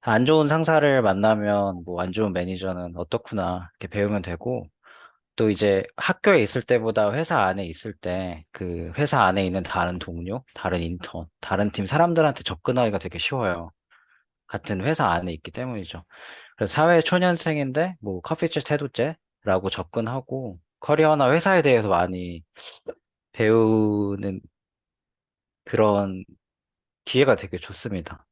안 좋은 상사를 만나면 뭐 안 좋은 매니저는 어떻구나 이렇게 배우면 되고 또 이제 학교에 있을 때보다 회사 안에 있을 때 그 회사 안에 있는 다른 동료, 다른 인턴, 다른 팀 사람들한테 접근하기가 되게 쉬워요. 같은 회사 안에 있기 때문이죠. 그래서 사회 초년생인데 뭐 커피챗 해도째라고 접근하고 커리어나 회사에 대해서 많이 배우는 그런 기회가 되게 좋습니다.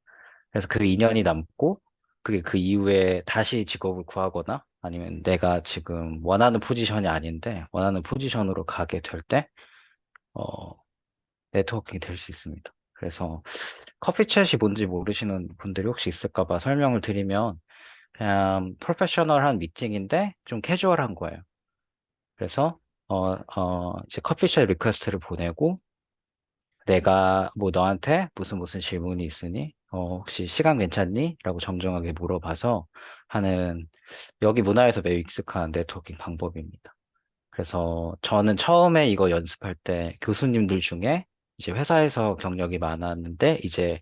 그래서 그 인연이 남고 그게 그 이후에 다시 직업을 구하거나 아니면 내가 지금 원하는 포지션이 아닌데 원하는 포지션으로 가게 될 때, 어, 네트워킹이 될 수 있습니다. 그래서 커피챗이 뭔지 모르시는 분들이 혹시 있을까 봐 설명을 드리면 그냥 프로페셔널한 미팅인데 좀 캐주얼한 거예요. 그래서 이제 커피숍 리퀘스트를 보내고 내가 뭐 너한테 무슨 질문이 있으니 혹시 시간 괜찮니? 라고 정중하게 물어봐서 하는 여기 문화에서 매우 익숙한 네트워킹 방법입니다. 그래서 저는 처음에 이거 연습할 때 교수님들 중에 이제 회사에서 경력이 많았는데 이제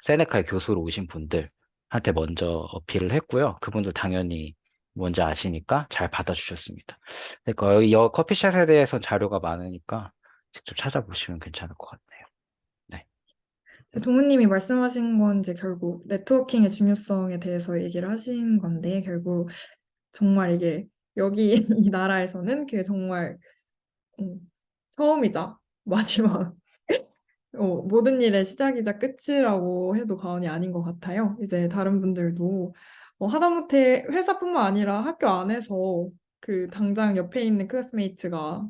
세네카의 교수로 오신 분들한테 먼저 어필을 했고요. 그분들 당연히 먼저 아시니까 잘 받아주셨습니다. 그러니까 이 커피숍에 대해서 자료가 많으니까 직접 찾아보시면 괜찮을 것 같네요. 네. 동우님이 말씀하신 건 이제 결국 네트워킹의 중요성에 대해서 얘기를 하신 건데, 결국 정말 이게 여기 이 나라에서는 그게 정말 음, 처음이자 마지막 모든 일의 시작이자 끝이라고 해도 과언이 아닌 것 같아요. 이제 다른 분들도 하다못해 회사뿐만 아니라 학교 안에서 그 당장 옆에 있는 클래스메이트가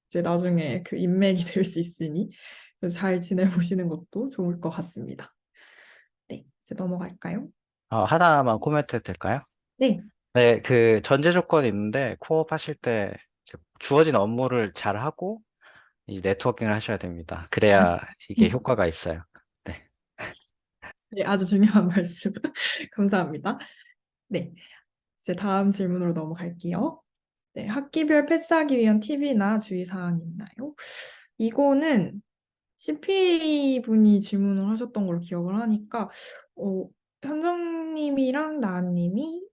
이제 나중에 그 인맥이 될 수 있으니 잘 지내보시는 것도 좋을 것 같습니다. 네, 이제 넘어갈까요? 하나만 코멘트 해도 될까요? 네, 네, 그 전제 조건이 있는데 코업 하실 때 이제 주어진 업무를 잘 하고 이 네트워킹을 하셔야 됩니다. 그래야 이게 효과가 있어요. 네. 네, 아주 중요한 말씀 감사합니다. 네, 이제 다음 질문으로 넘어갈게요. 네, 학기별 패스하기 위한 팁이나 주의사항이 있나요? 이거는 CPA 분이 질문을 하셨던 걸로 기억을 하니까 어, 현정님이랑 나은님이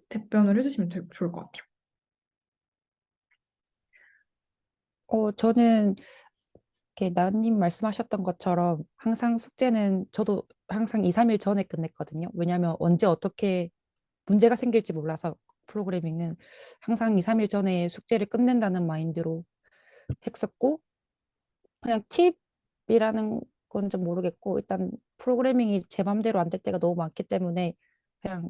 답변을 해주시면 좋을 것 같아요. 저는 이렇게 나님 말씀하셨던 것처럼 항상 숙제는 저도 항상 2, 3일 전에 끝냈거든요. 왜냐하면 언제 어떻게 문제가 생길지 몰라서 프로그래밍은 항상 2, 3일 전에 숙제를 끝낸다는 마인드로 했었고 그냥 팁이라는 건 좀 모르겠고 일단 프로그래밍이 제 맘대로 안 될 때가 너무 많기 때문에 그냥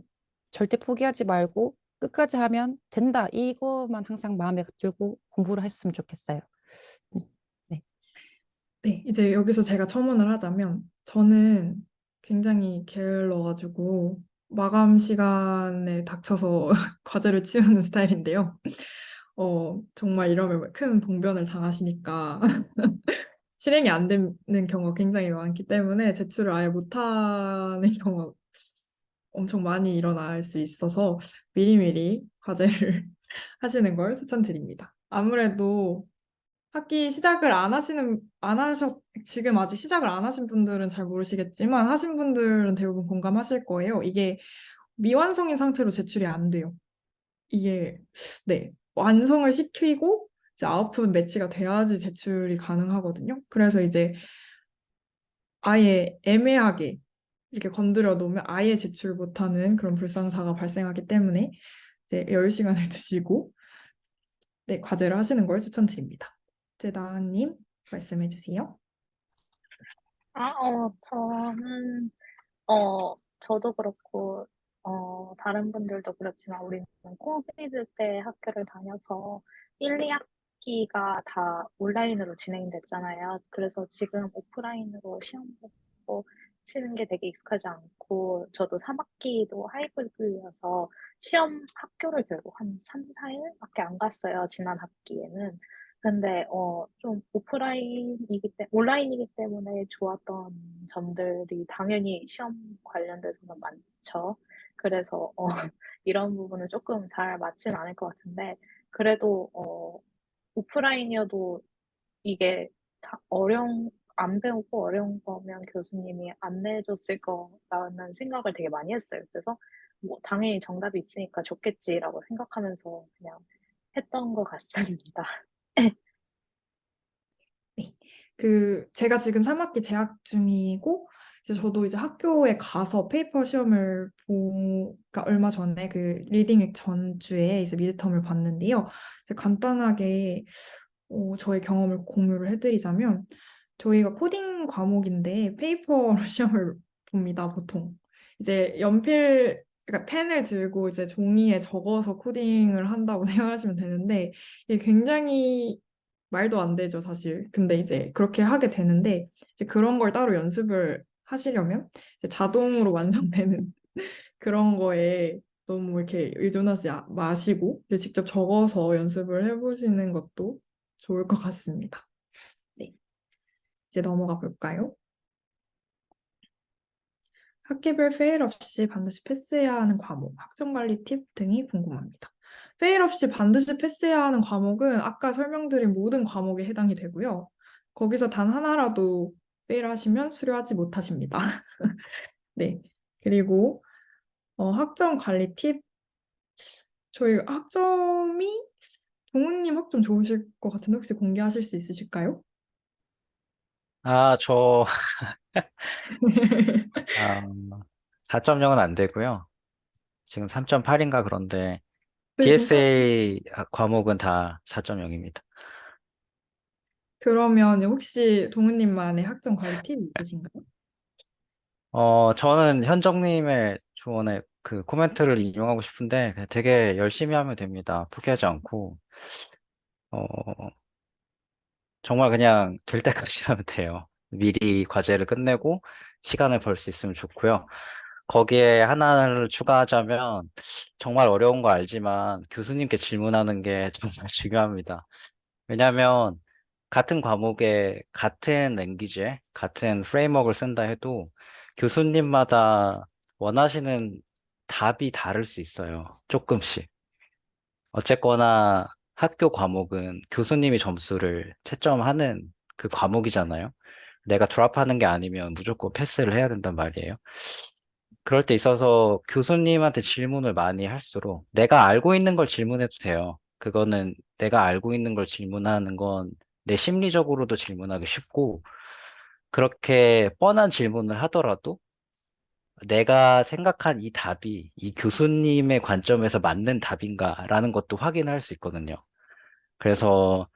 절대 포기하지 말고 끝까지 하면 된다. 이거만 항상 마음에 들고 공부를 했으면 좋겠어요. 음, 네. 네, 이제 여기서 제가 첨언을 하자면 저는 굉장히 게을러가지고 마감 시간에 닥쳐서 과제를 치우는 스타일인데요. 정말 이러면 큰 봉변을 당하시니까 실행이 안 되는 경우가 굉장히 많기 때문에 제출을 아예 못하는 경우가 엄청 많이 일어날 수 있어서 미리미리 과제를 하시는 걸 추천드립니다. 아무래도 학기 시작을 안 하셨, 지금 아직 시작을 안 하신 분들은 잘 모르시겠지만 하신 분들은 대부분 공감하실 거예요. 이게 미완성인 상태로 제출이 안 돼요. 이게, 네, 완성을 시키고 이제 아웃풋 매치가 돼야지 제출이 가능하거든요. 그래서 이제 아예 애매하게 이렇게 건드려 놓으면 아예 제출 못하는 그런 불상사가 발생하기 때문에 이제 10시간을 두시고 네, 과제를 하시는 걸 추천드립니다. 이제 나은님 말씀해 주세요. 저도 그렇고, 다른 분들도 그렇지만 우리는 코비드 때 학교를 다녀서 1, 2학기가 다 온라인으로 진행됐잖아요. 그래서 지금 오프라인으로 시험 보고 치는 게 되게 익숙하지 않고, 저도 3학기도 하이브리드여서 시험 학교를 결국 한 3, 4일밖에 안 갔어요. 지난 학기에는. 근데 좀 온라인이기 때문에 좋았던 점들이 당연히 시험 관련돼서는 많죠. 그래서 이런 부분은 조금 잘 맞진 않을 것 같은데 그래도 오프라인이어도 이게 다 안 배우고 어려운 거면 교수님이 안내해줬을 거라는 생각을 되게 많이 했어요. 그래서 뭐 당연히 정답이 있으니까 좋겠지라고 생각하면서 그냥 했던 것 같습니다. 네. 제가 지금 3학기 재학 중이고, 이제 저도 이제 학교에 가서 페이퍼 시험을 그러니까 얼마 전에 그 리딩 윅 전주에 이제 미드텀을 봤는데요. 이제 간단하게 저의 경험을 공유를 해드리자면, 저희가 코딩 과목인데 페이퍼로 시험을 봅니다, 보통. 이제 그러니까 펜을 들고 이제 종이에 적어서 코딩을 한다고 생각하시면 되는데, 이게 굉장히 말도 안 되죠, 사실. 근데 이제 그렇게 하게 되는데, 이제 그런 걸 따로 연습을 하시려면 이제 자동으로 완성되는 그런 거에 너무 이렇게 의존하지 마시고 이제 직접 적어서 연습을 해보시는 것도 좋을 것 같습니다. 네, 이제 넘어가 볼까요? 학기별 페일 없이 반드시 패스해야 하는 과목, 학점관리 팁 등이 궁금합니다. 페일 없이 반드시 패스해야 하는 과목은 아까 설명드린 모든 과목에 해당이 되고요. 거기서 단 하나라도 페일하시면 수료하지 못하십니다. 네. 그리고 학점 관리 팁, 저희 동훈님 학점 좋으실 것 같은데 혹시 공개하실 수 있으실까요? 저, 4.0은 안 되고요. 지금 3.8인가 그런데, 네, 괜찮아요. DSA 과목은 다 4.0입니다. 그러면 혹시 동훈님만의 학점 관리 팁 있으신가요? 저는 현정님의 조언에 그 코멘트를 인용하고 싶은데, 되게 열심히 하면 됩니다. 포기하지 않고, 어, 정말 그냥 될 때까지 하면 돼요. 미리 과제를 끝내고 시간을 벌 수 있으면 좋고요. 거기에 하나를 추가하자면 정말 어려운 거 알지만 교수님께 질문하는 게 정말 중요합니다. 왜냐하면 같은 과목에 같은 랭귀지에 같은 프레임워크를 쓴다 해도 교수님마다 원하시는 답이 다를 수 있어요. 조금씩. 어쨌거나 학교 과목은 교수님이 점수를 채점하는 그 과목이잖아요. 내가 드랍하는 게 아니면 무조건 패스를 해야 된단 말이에요. 그럴 때 있어서 교수님한테 질문을 많이 할수록 내가 알고 있는 걸 질문해도 돼요. 그거는 내가 알고 있는 걸 질문하는 건 내 심리적으로도 질문하기 쉽고 그렇게 뻔한 질문을 하더라도 내가 생각한 이 답이 이 교수님의 관점에서 맞는 답인가라는 것도 확인할 수 있거든요. 그래서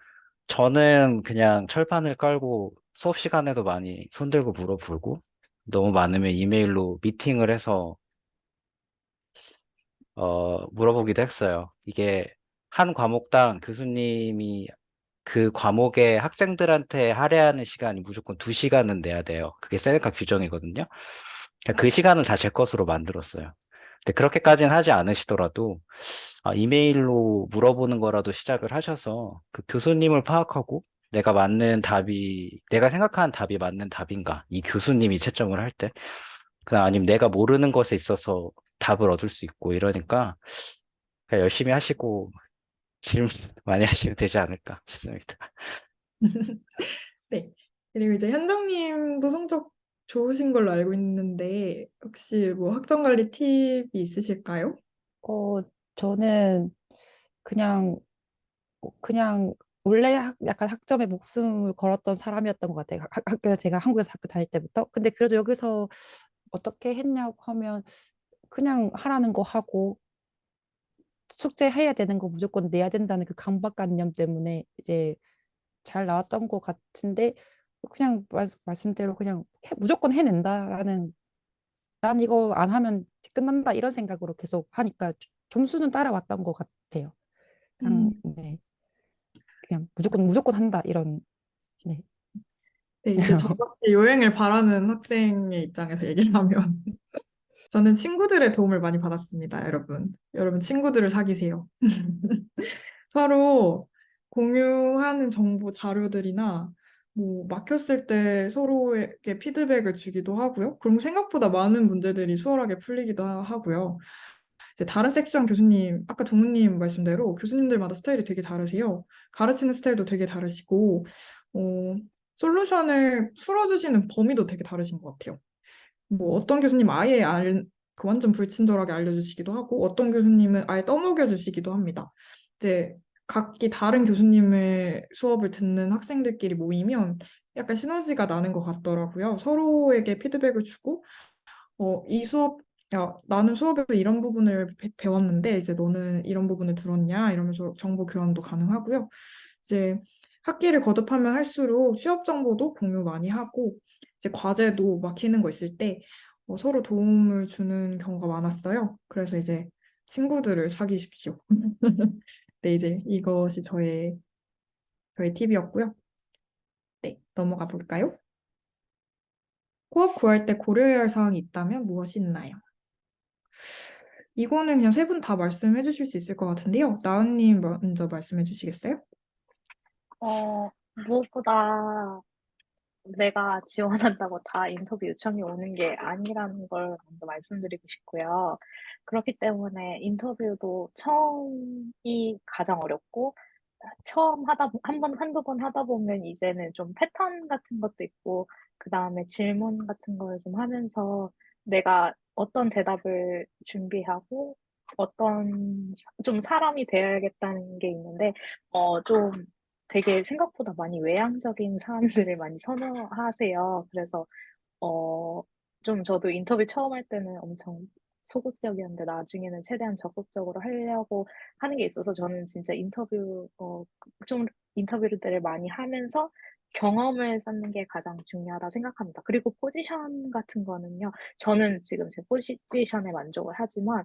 저는 그냥 철판을 깔고 수업 시간에도 많이 손들고 물어보고 너무 많으면 이메일로 미팅을 해서 물어보기도 했어요. 이게 한 과목당 교수님이 그 과목의 학생들한테 할애하는 시간이 무조건 2시간은 내야 돼요. 그게 세네카 규정이거든요. 그러니까 그 시간을 다 제 것으로 만들었어요. 근데 그렇게까지는 하지 않으시더라도 이메일로 물어보는 거라도 시작을 하셔서 그 교수님을 파악하고 내가 생각하는 답이 맞는 답인가? 이 교수님이 채점을 할 때. 그다음 아니면 내가 모르는 것에 있어서 답을 얻을 수 있고 이러니까 그냥 열심히 하시고 질문 많이 하시면 되지 않을까 싶습니다. 네. 그리고 이제 현정님도 성적 좋으신 걸로 알고 있는데 혹시 뭐 학점 관리 팁이 있으실까요? 어, 저는 그냥 그냥 원래 약간 학점에 목숨을 걸었던 사람이었던 것 같아요. 제가 한국에서 학교 다닐 때부터. 근데 그래도 여기서 어떻게 했냐고 하면 그냥 하라는 거 하고 숙제해야 되는 거 무조건 내야 된다는 그 강박관념 때문에 이제 잘 나왔던 것 같은데 그냥 말씀대로 그냥 무조건 해낸다라는 난 이거 안 하면 끝난다 이런 생각으로 계속 하니까 점수는 따라왔던 것 같아요. 그냥 음, 네, 그냥 무조건 한다 이런 네. 네, 이제 저같이 요행을 바라는 학생의 입장에서 얘기를 하면 저는 친구들의 도움을 많이 받았습니다, 여러분. 여러분 친구들을 사귀세요. 서로 공유하는 정보 자료들이나 뭐 막혔을 때 서로에게 피드백을 주기도 하고요. 그럼 생각보다 많은 문제들이 수월하게 풀리기도 하고요. 이제 다른 섹션 교수님, 아까 동훈님 말씀대로 교수님들마다 스타일이 되게 다르세요. 가르치는 스타일도 되게 다르시고, 어, 솔루션을 풀어주시는 범위도 되게 다르신 것 같아요. 뭐 어떤 교수님 그 완전 불친절하게 알려주시기도 하고 어떤 교수님은 아예 떠먹여 주시기도 합니다. 이제 각기 다른 교수님의 수업을 듣는 학생들끼리 모이면 약간 시너지가 나는 것 같더라고요. 서로에게 피드백을 주고 이 수업 야, 나는 수업에서 이런 부분을 배웠는데 이제 너는 이런 부분을 들었냐 이러면서 정보 교환도 가능하고요. 이제 학기를 거듭하면 할수록 취업 정보도 공유 많이 하고 이제 과제도 막히는 거 있을 때 서로 도움을 주는 경우가 많았어요. 그래서 이제 친구들을 사귀십시오. 네, 이제 이것이 저의 팁이었고요. 네, 넘어가 볼까요? 코업 구할 때 고려해야 할 사항이 있다면 무엇이 있나요? 이거는 그냥 세 분 다 말씀해 주실 수 있을 것 같은데요. 나은님 먼저 말씀해 주시겠어요? 무엇보다 내가 지원한다고 다 인터뷰 요청이 오는 게 아니라는 걸 먼저 말씀드리고 싶고요. 그렇기 때문에 인터뷰도 처음이 가장 어렵고, 처음 한두 번 하다 보면 이제는 좀 패턴 같은 것도 있고, 그 다음에 질문 같은 걸 좀 하면서 내가 어떤 대답을 준비하고, 좀 사람이 되어야겠다는 게 있는데, 좀 되게 생각보다 많이 외향적인 사람들을 많이 선호하세요. 그래서 어, 좀 저도 인터뷰 처음 할 때는 엄청 소극적이었는데 나중에는 최대한 적극적으로 하려고 하는 게 있어서 저는 진짜 좀 인터뷰들을 많이 하면서 경험을 쌓는 게 가장 중요하다 생각합니다. 그리고 포지션 같은 거는요, 저는 지금 제 포지션에 만족을 하지만,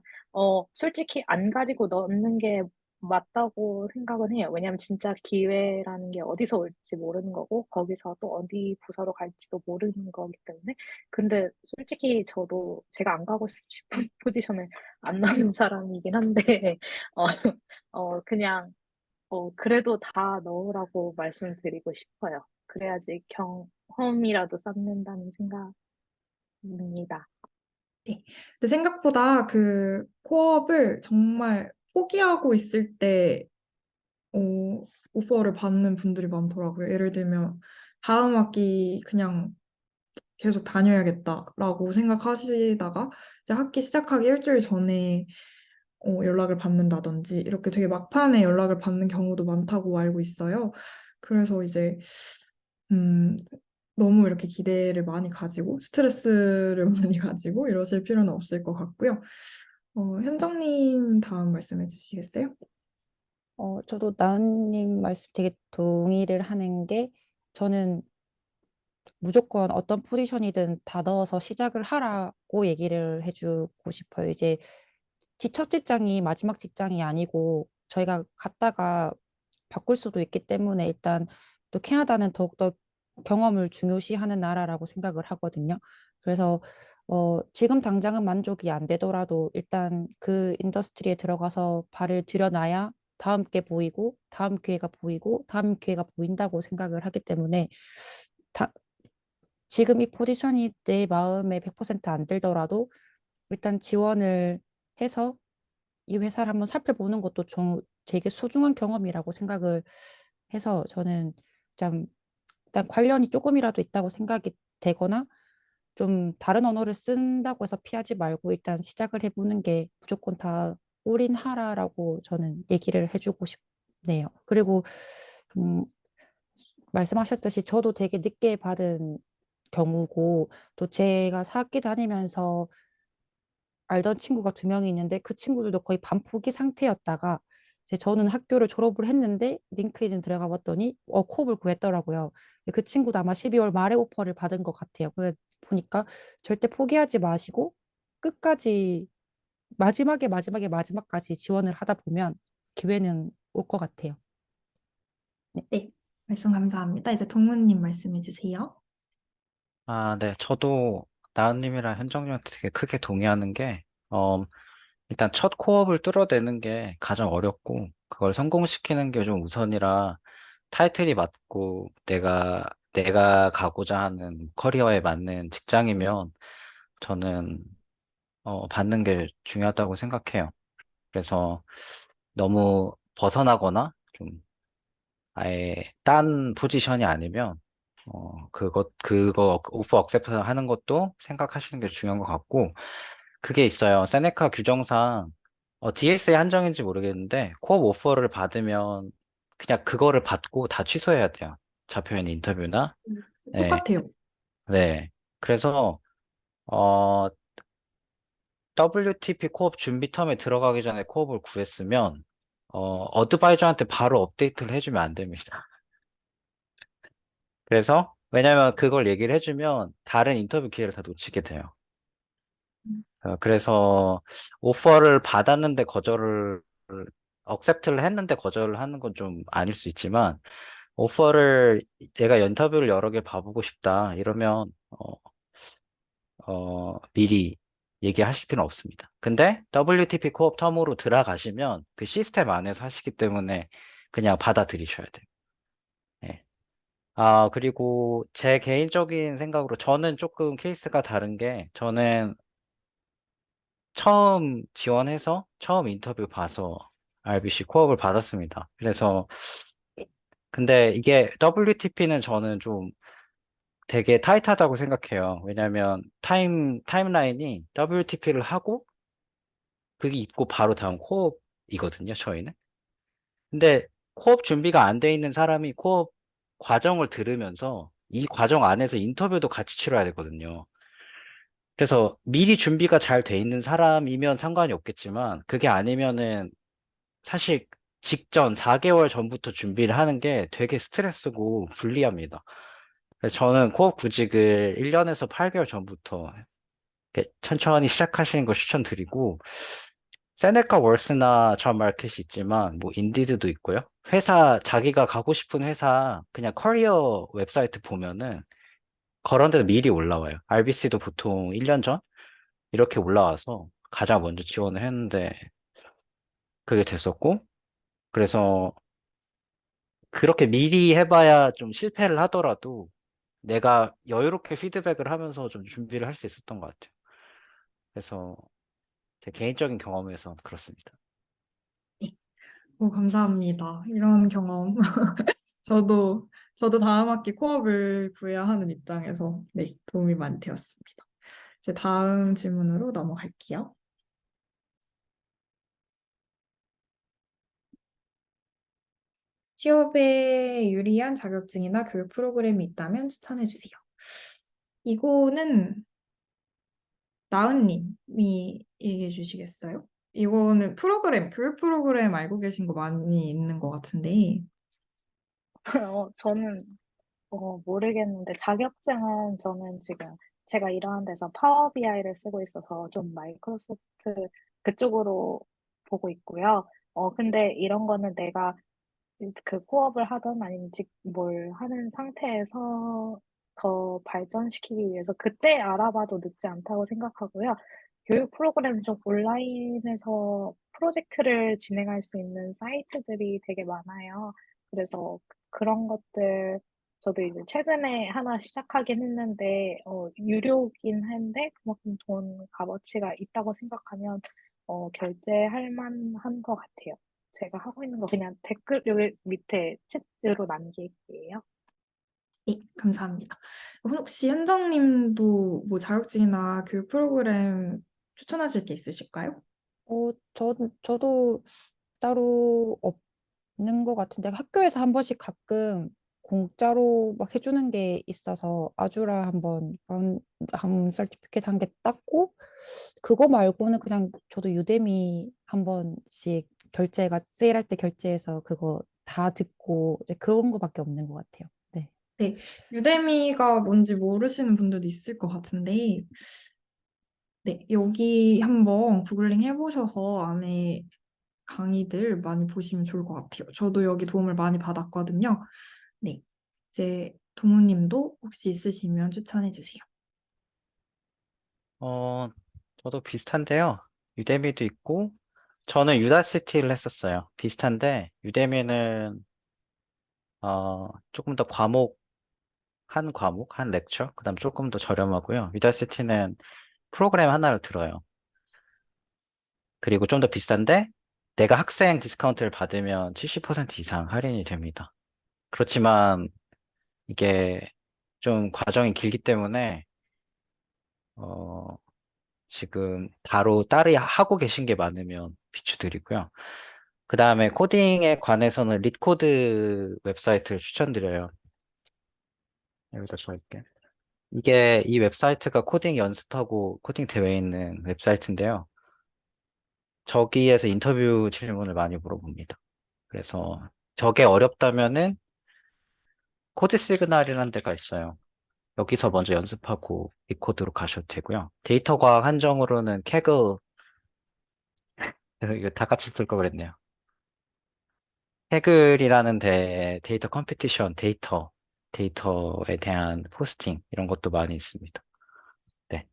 솔직히 안 가리고 넣는 게 맞다고 생각은 해요. 왜냐면 진짜 기회라는 게 어디서 올지 모르는 거고, 거기서 또 어디 부서로 갈지도 모르는 거기 때문에. 근데 솔직히 저도 제가 안 가고 싶은 포지션을 안 나는 사람이긴 한데, 어, 그냥, 그래도 다 넣으라고 말씀드리고 싶어요. 그래야지 경험이라도 쌓는다는 생각입니다. 네. 근데 생각보다 그 코업을 정말 포기하고 있을 때 오퍼를 받는 분들이 많더라고요. 예를 들면 다음 학기 그냥 계속 다녀야겠다라고 생각하시다가 이제 학기 시작하기 일주일 전에 연락을 받는다든지 이렇게 되게 막판에 연락을 받는 경우도 많다고 알고 있어요. 그래서 이제 음, 너무 이렇게 기대를 많이 가지고 스트레스를 많이 가지고 이러실 필요는 없을 것 같고요. 현정님 다음 말씀해 주시겠어요? 저도 나은님 말씀 되게 동의를 하는 게 저는 무조건 어떤 포지션이든 다 넣어서 시작을 하라고 얘기를 해주고 싶어요. 이제 첫 직장이 마지막 직장이 아니고 저희가 갔다가 바꿀 수도 있기 때문에 일단 또 캐나다는 더욱더 경험을 중요시하는 나라라고 생각을 하거든요. 그래서 지금 당장은 만족이 안 되더라도 일단 그 인더스트리에 들어가서 발을 들여놔야 다음 게 보이고 다음 기회가 보이고 다음 기회가 보인다고 생각을 하기 때문에 다, 지금 이 포지션이 내 마음에 100%안 들더라도 일단 지원을 해서 이 회사를 한번 살펴보는 것도 좀 되게 소중한 경험이라고 생각을 해서 저는 좀 일단 관련이 조금이라도 있다고 생각이 되거나 좀 다른 언어를 쓴다고 해서 피하지 말고 일단 시작을 해보는 게 무조건 다 올인하라라고 저는 얘기를 해주고 싶네요. 그리고 음, 말씀하셨듯이 저도 되게 늦게 받은 경우고 또 제가 사학기 다니면서 알던 친구가 두 명이 있는데 그 친구들도 거의 반포기 상태였다가 이제 저는 학교를 졸업을 했는데 링크드인 들어가 봤더니 코업을 구했더라고요. 근데 그 친구도 아마 12월 말에 오퍼를 받은 것 같아요. 그래 보니까 절대 포기하지 마시고 끝까지 마지막까지 지원을 하다 보면 기회는 올 것 같아요. 네. 네, 말씀 감사합니다. 이제 동훈님 말씀해 주세요. 아, 네. 저도 나은님이랑 현정님한테 되게 크게 동의하는 게, 일단 첫 코업을 뚫어내는 게 가장 어렵고, 그걸 성공시키는 게 좀 우선이라 타이틀이 맞고, 내가 가고자 하는 커리어에 맞는 직장이면 저는, 받는 게 중요하다고 생각해요. 그래서 너무 벗어나거나 좀 아예 딴 포지션이 아니면 그거 오프 억셉트 하는 것도 생각하시는 게 중요한 것 같고 그게 있어요. 세네카 규정상 DSA 한정인지 모르겠는데 코업 오퍼를 받으면 그냥 그거를 받고 다 취소해야 돼요. 잡혀있는 인터뷰나 네, 똑같아요. 네. 그래서 어 WTP 코업 준비 텀에 들어가기 전에 코업을 구했으면 어드바이저한테 바로 업데이트를 해주면 안 됩니다. 그래서 왜냐면 그걸 얘기를 해주면 다른 인터뷰 기회를 다 놓치게 돼요. 그래서 오퍼를 받았는데 억셉트를 했는데 거절을 하는 건 좀 아닐 수 있지만 오퍼를 내가 인터뷰를 여러 개 봐보고 싶다 이러면 미리 얘기하실 필요는 없습니다. 근데 WTP 코업 텀으로 들어가시면 그 시스템 안에서 하시기 때문에 그냥 받아들이셔야 돼요. 예. 그리고 제 개인적인 생각으로 저는 조금 케이스가 다른 게 저는 처음 지원해서 처음 인터뷰 봐서 RBC 코업을 받았습니다. 그래서 근데 이게 WTP는 저는 좀 되게 타이트하다고 생각해요. 왜냐하면 타임라인이 WTP를 하고 그게 있고 바로 다음 코업이거든요, 저희는. 근데 코업 준비가 안 돼 있는 사람이 코업 과정을 들으면서 이 과정 안에서 인터뷰도 같이 치러야 되거든요. 그래서 미리 준비가 잘 돼 있는 사람이면 상관이 없겠지만 그게 아니면은 사실 직전 4개월 전부터 준비를 하는 게 되게 스트레스고 불리합니다. 그래서 저는 코업 구직을 1년에서 8개월 전부터 이렇게 천천히 시작하시는 걸 추천드리고 세네카 월스나 잡 마켓이 있지만 뭐 인디드도 있고요. 회사 자기가 가고 싶은 회사 그냥 커리어 웹사이트 보면은 그런 데도 미리 올라와요. RBC도 보통 1년 전 이렇게 올라와서 가장 먼저 지원을 했는데 그게 됐었고 그래서 그렇게 미리 해봐야 좀 실패를 하더라도 내가 여유롭게 피드백을 하면서 좀 준비를 할 수 있었던 것 같아요. 그래서 제 개인적인 경험에서 그렇습니다. 감사합니다. 이런 경험. 저도, 저도 다음 학기 코업을 구해야 하는 입장에서 네, 도움이 많이 되었습니다. 이제 다음 질문으로 넘어갈게요. 취업에 유리한 자격증이나 교육 프로그램이 있다면 추천해 주세요. 이거는 나은님이 얘기해 주시겠어요? 이거는 프로그램, 교육 프로그램 알고 계신 거 많이 있는 것 같은데. 저는 모르겠는데 자격증은 저는 지금 제가 일하는 데서 파워 BI를 쓰고 있어서 좀 마이크로소프트 그쪽으로 보고 있고요. 근데 이런 거는 내가 그 코업을 하든 아니면 뭘 하는 상태에서 더 발전시키기 위해서 그때 알아봐도 늦지 않다고 생각하고요. 교육 프로그램 좀 온라인에서 프로젝트를 진행할 수 있는 사이트들이 되게 많아요. 그래서 그런 것들 저도 이제 최근에 하나 시작하긴 했는데 유료긴 한데 그만큼 돈 값어치가 있다고 생각하면 결제할 만한 것 같아요. 제가 하고 있는 거 그냥 댓글 여기 밑에 챗으로 남길게요. 네, 감사합니다. 혹시 현정님도 뭐 자격증이나 교육 프로그램 추천하실 게 있으실까요? 저도 따로 없는 것 같은데 학교에서 한 번씩 가끔 공짜로 막 해주는 게 있어서 아주라 한 서티피케이트 한 개 땄고 그거 말고는 그냥 저도 유데미 한 번씩 결제가 세일할 때 결제해서 그거 다 듣고 이제 그런 거밖에 없는 것 같아요. 네. 네, 유대미가 뭔지 모르시는 분들도 있을 것 같은데, 네, 여기 한번 구글링 해보셔서 안에 강의들 많이 보시면 좋을 것 같아요. 저도 여기 도움을 많이 받았거든요. 네, 이제 동우님도 혹시 있으시면 추천해 주세요. 어, 저도 비슷한데요. 유데미도 있고, 저는 유다시티를 했었어요. 비슷한데, 유데미는, 조금 더 한 과목, 한 렉처, 그 다음 조금 더 저렴하고요. 유다시티는 프로그램 하나를 들어요. 그리고 좀 더 비싼데, 내가 학생 디스카운트를 받으면 70% 이상 할인이 됩니다. 그렇지만, 이게 좀 과정이 길기 때문에, 어, 지금 바로 딸이 하고 계신 게 많으면 비추드리고요. 그 다음에 코딩에 관해서는 리코드 웹사이트를 추천드려요. 여기다 써볼게. 이 웹사이트가 코딩 연습하고 코딩 대회에 있는 웹사이트인데요. 저기에서 인터뷰 질문을 많이 물어봅니다. 그래서 저게 어렵다면은 코드 시그널이라는 데가 있어요. 여기서 먼저 연습하고 리코드로 가셔도 되고요. 데이터 과학 한정으로는 캐글, 그래서 이거 다 같이 쓸 걸 그랬네요. 태글이라는 데이터 컴피티션, 데이터에 대한 포스팅, 이런 것도 많이 있습니다. 네.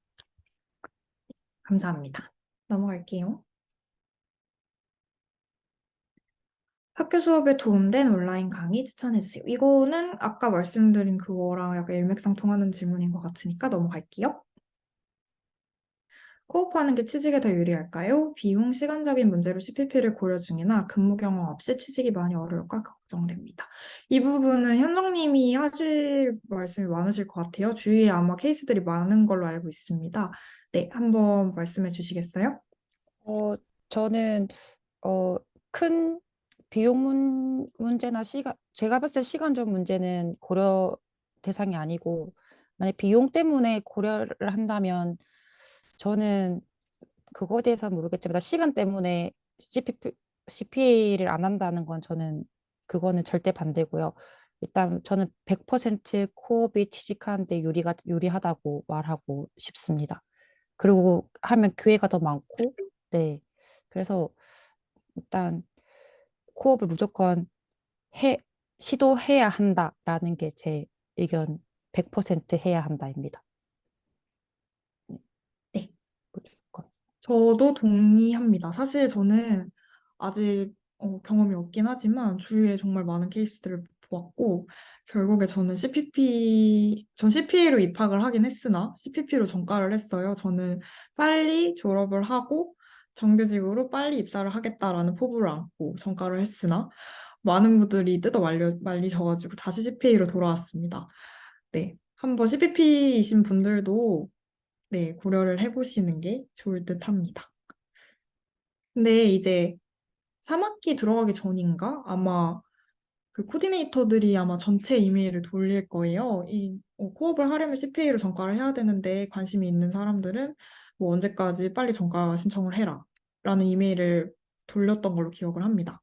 감사합니다. 넘어갈게요. 학교 수업에 도움된 온라인 강의 추천해 주세요. 이거는 아까 말씀드린 그거랑 약간 일맥상통하는 질문인 것 같으니까 넘어갈게요. 코업하는 게 취직에 더 유리할까요? 비용, 시간적인 문제로 CPP를 고려 중이나 근무 경험 없이 취직이 많이 어려울까 걱정됩니다. 이 부분은 현정님이 하실 말씀이 많으실 것 같아요. 주위에 아마 케이스들이 많은 걸로 알고 있습니다. 네, 한번 말씀해 주시겠어요? 어, 저는 어, 큰 비용 문제나 제가 봤을 때 시간적 문제는 고려 대상이 아니고, 만약 비용 때문에 고려를 한다면, 저는 그거에 대해서 모르겠지만, 시간 때문에 CPA를 안 한다는 건 그거는 절대 반대고요. 일단 저는 100% 코업이 취직하는데 유리하다고 말하고 싶습니다. 그리고 하면 기회가 더 많고, 네. 그래서 일단 코업을 무조건 해, 시도해야 한다라는 게 제 의견. 100% 해야 한다입니다. 네. 무조건. 저도 동의합니다. 사실 저는 아직 경험이 없긴 하지만 주위에 정말 많은 케이스들을 보았고 결국에 전 CPA로 입학을 하긴 했으나 CPP로 전과를 했어요. 저는 빨리 졸업을 하고 정규직으로 빨리 입사를 하겠다라는 포부를 안고 전과를 했으나 많은 분들이 말리셔가지고 다시 CPA로 돌아왔습니다. 네. 한번 CPP이신 분들도 네, 고려를 해보시는 게 좋을 듯 합니다. 근데 이제 3학기 들어가기 전인가? 아마 그 코디네이터들이 아마 전체 이메일을 돌릴 거예요. 코업을 하려면 CPA로 전과를 해야 되는데 관심이 있는 사람들은 뭐 언제까지 빨리 전과 신청을 해라. 라는 이메일을 돌렸던 걸로 기억을 합니다.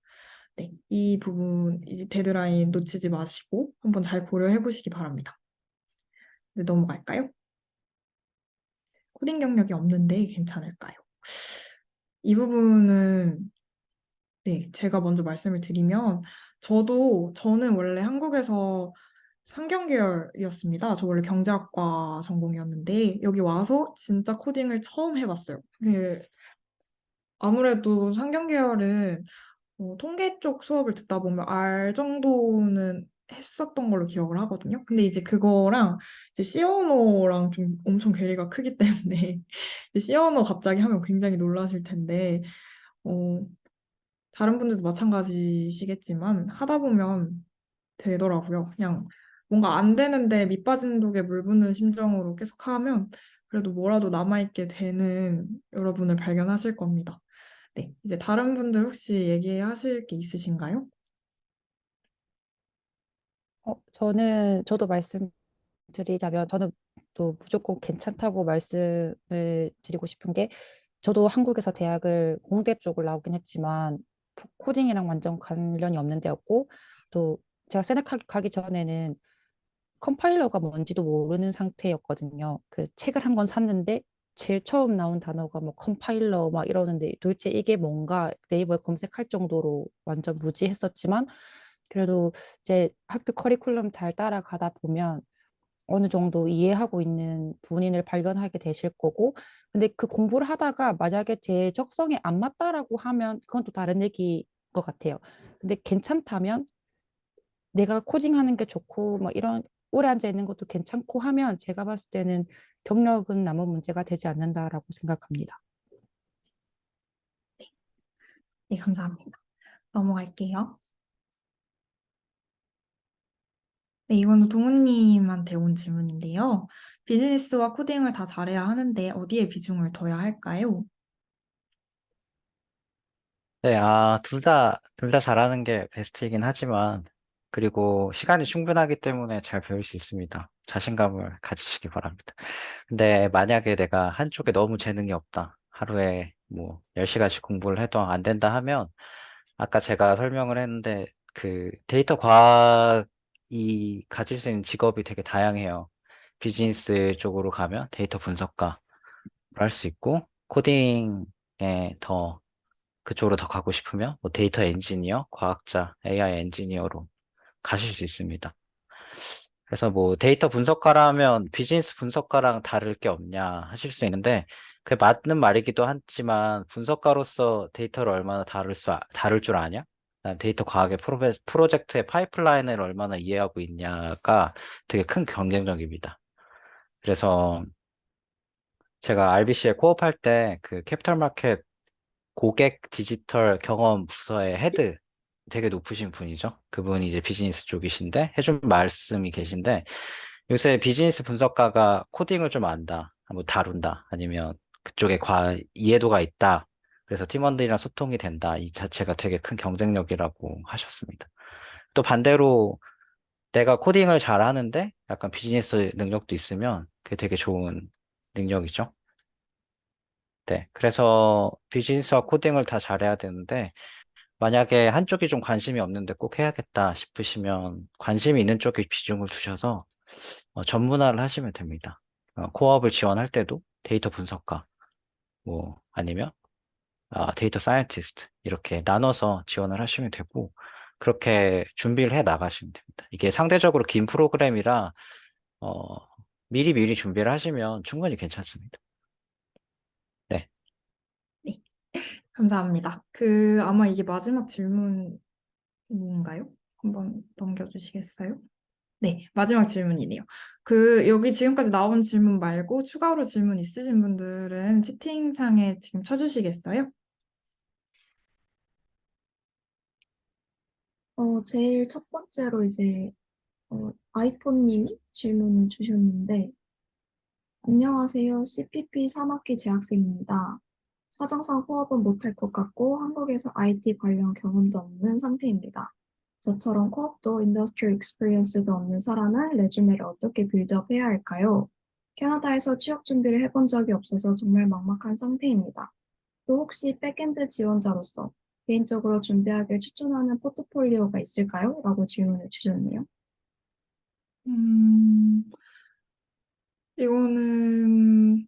네, 이 부분 이제 데드라인 놓치지 마시고 한번 잘 고려해 보시기 바랍니다. 네, 넘어갈까요? 코딩 경력이 없는데 괜찮을까요? 이 부분은 네, 제가 먼저 말씀을 드리면 저는 원래 한국에서 상경 계열이었습니다. 저 원래 경제학과 전공이었는데 여기 와서 진짜 코딩을 처음 해봤어요. 아무래도 상경 계열은 통계 쪽 수업을 듣다 보면 R 정도는 했었던 걸로 기억을 하거든요. 근데 이제 그거랑 이제 C 언어랑 좀 엄청 괴리가 크기 때문에 C 언어 갑자기 하면 굉장히 놀라실 텐데 어, 다른 분들도 마찬가지시겠지만 하다 보면 되더라고요. 그냥 뭔가 안 되는데 밑 빠진 독에 물 붓는 심정으로 계속 하면 그래도 뭐라도 남아있게 되는 여러분을 발견하실 겁니다. 네, 이제 다른 분들 혹시 얘기하실 게 있으신가요? 저도 말씀드리자면, 저는 또 무조건 괜찮다고 말씀을 드리고 싶은 게, 저도 한국에서 대학을 공대 쪽을 나오긴 했지만, 코딩이랑 완전 관련이 없는 데였고, 또 제가 세넥 가기 전에는 컴파일러가 뭔지도 모르는 상태였거든요. 그 책을 한 권 샀는데 제일 처음 나온 단어가 뭐 컴파일러 막 이러는데 도대체 이게 뭔가 네이버에 검색할 정도로 완전 무지했었지만, 그래도 이제 학교 커리큘럼 잘 따라가다 보면 어느 정도 이해하고 있는 본인을 발견하게 되실 거고, 근데 그 공부를 하다가 만약에 제 적성에 안 맞다라고 하면 그건 또 다른 얘기인 것 같아요. 근데 괜찮다면, 내가 코딩하는 게 좋고 막 이런 오래 앉아 있는 것도 괜찮고 하면, 제가 봤을 때는 경력은 아무 문제가 되지 않는다라고 생각합니다. 네, 감사합니다. 넘어갈게요. 네, 이거는 동훈님한테 온 질문인데요. 비즈니스와 코딩을 다 잘해야 하는데 어디에 비중을 둬야 할까요? 네, 둘 다 잘하는 게 베스트이긴 하지만, 그리고 시간이 충분하기 때문에 잘 배울 수 있습니다. 자신감을 가지시기 바랍니다. 근데 만약에 내가 한쪽에 너무 재능이 없다. 하루에 뭐 10시간씩 공부를 해도 안 된다 하면, 아까 제가 설명을 했는데, 그 데이터 과학이 가질 수 있는 직업이 되게 다양해요. 비즈니스 쪽으로 가면 데이터 분석가를 할 수 있고, 코딩에 더 그쪽으로 더 가고 싶으면 뭐 데이터 엔지니어, 과학자, AI 엔지니어로 가실 수 있습니다. 그래서 뭐 데이터 분석가라면 비즈니스 분석가랑 다를 게 없냐 하실 수 있는데, 그게 맞는 말이기도 하지만, 분석가로서 데이터를 얼마나 다룰 줄 아냐? 그다음에 데이터 과학의 프로젝트의 파이프라인을 얼마나 이해하고 있냐가 되게 큰 경쟁력입니다. 그래서 제가 RBC에 코업할 때 그 캐피털 마켓 고객 디지털 경험 부서의 헤드, 되게 높으신 분이죠. 그분이 이제 비즈니스 쪽이신데 해준 말씀이 계신데, 요새 비즈니스 분석가가 코딩을 좀 안다, 뭐 다룬다, 아니면 그쪽에 이해도가 있다 그래서 팀원들이랑 소통이 된다. 이 자체가 되게 큰 경쟁력이라고 하셨습니다. 또 반대로 내가 코딩을 잘하는데 약간 비즈니스 능력도 있으면 그게 되게 좋은 능력이죠. 네. 그래서 비즈니스와 코딩을 다 잘해야 되는데 만약에 한쪽이 좀 관심이 없는데 꼭 해야겠다 싶으시면 관심이 있는 쪽에 비중을 두셔서 전문화를 하시면 됩니다. 코업을 지원할 때도 데이터 분석가, 뭐 아니면 데이터 사이언티스트 이렇게 나눠서 지원을 하시면 되고 그렇게 준비를 해 나가시면 됩니다. 이게 상대적으로 긴 프로그램이라 어, 미리 준비를 하시면 충분히 괜찮습니다. 네. 네, 감사합니다. 아마 이게 마지막 질문인가요? 한번 넘겨주시겠어요? 네, 마지막 질문이네요. 여기 지금까지 나온 질문 말고 추가로 질문 있으신 분들은 채팅창에 지금 쳐주시겠어요? 제일 첫 번째로 이제 아이폰님이 질문을 주셨는데, 안녕하세요. CPP 3학기 재학생입니다. 사정상 후업은 못할 것 같고 한국에서 IT 관련 경험도 없는 상태입니다. 저처럼 코업도 인더스트리 익스피리언스도 없는 사람은 레주메를 어떻게 빌드업해야 할까요? 캐나다에서 취업 준비를 해본 적이 없어서 정말 막막한 상태입니다. 또 혹시 백엔드 지원자로서 개인적으로 준비하길 추천하는 포트폴리오가 있을까요? 라고 질문을 주셨네요. 음, 이거는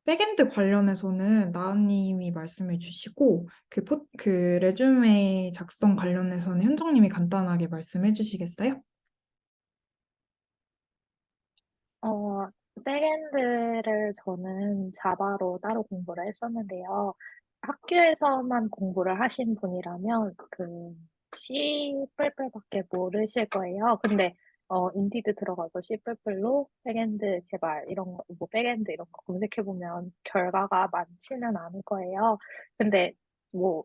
백엔드 관련해서는 나은님이 말씀해 주시고 그 레주메 작성 관련해서는 현정님이 간단하게 말씀해 주시겠어요? 어, 백엔드를 저는 자바로 따로 공부를 했었는데요. 학교에서만 공부를 하신 분이라면 C++ 밖에 모르실 거예요. 근데 인디드 들어가서 C++로 백엔드 개발 이런 거, 뭐 백엔드 이런 거 검색해 보면 결과가 많지는 않을 거예요. 근데 뭐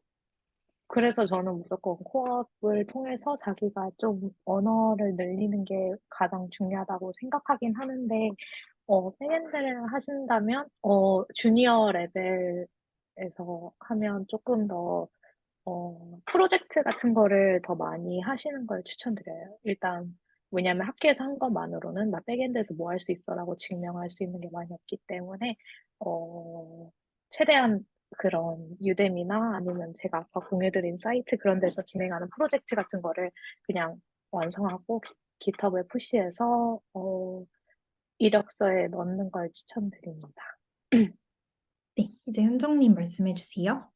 그래서 저는 무조건 코업을 통해서 자기가 좀 언어를 늘리는 게 가장 중요하다고 생각하긴 하는데, 백엔드를 하신다면, 주니어 레벨에서 하면 조금 더, 프로젝트 같은 거를 더 많이 하시는 걸 추천드려요. 일단, 왜냐면 학교에서 한 것만으로는 나 백엔드에서 뭐 할 수 있어라고 증명할 수 있는 게 많이 없기 때문에, 어, 최대한 그런 유데미나 아니면 제가 아까 공유드린 사이트 그런 데서 진행하는 프로젝트 같은 거를 그냥 완성하고 깃허브에 푸시해서 이력서에 넣는 걸 추천드립니다. 네, 이제 현정님 말씀해 주세요.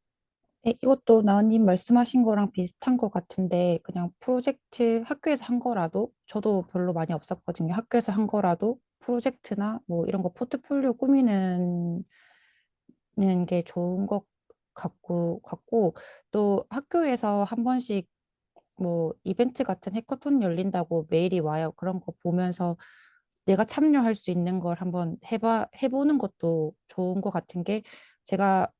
네, 이것도 나은님 말씀하신 거랑 비슷한 것 같은데 그냥 프로젝트 학교에서 한 거라도 저도 별로 많이 없었거든요. 학교에서 한 거라도 프로젝트나 뭐 이런 거 포트폴리오 꾸미는 게 좋은 것 같고 또 학교에서 한 번씩 뭐 이벤트 같은 해커톤 열린다고 메일이 와요. 그런 거 보면서 내가 참여할 수 있는 걸 한번 해보는 것도 좋은 것 같은 게 제가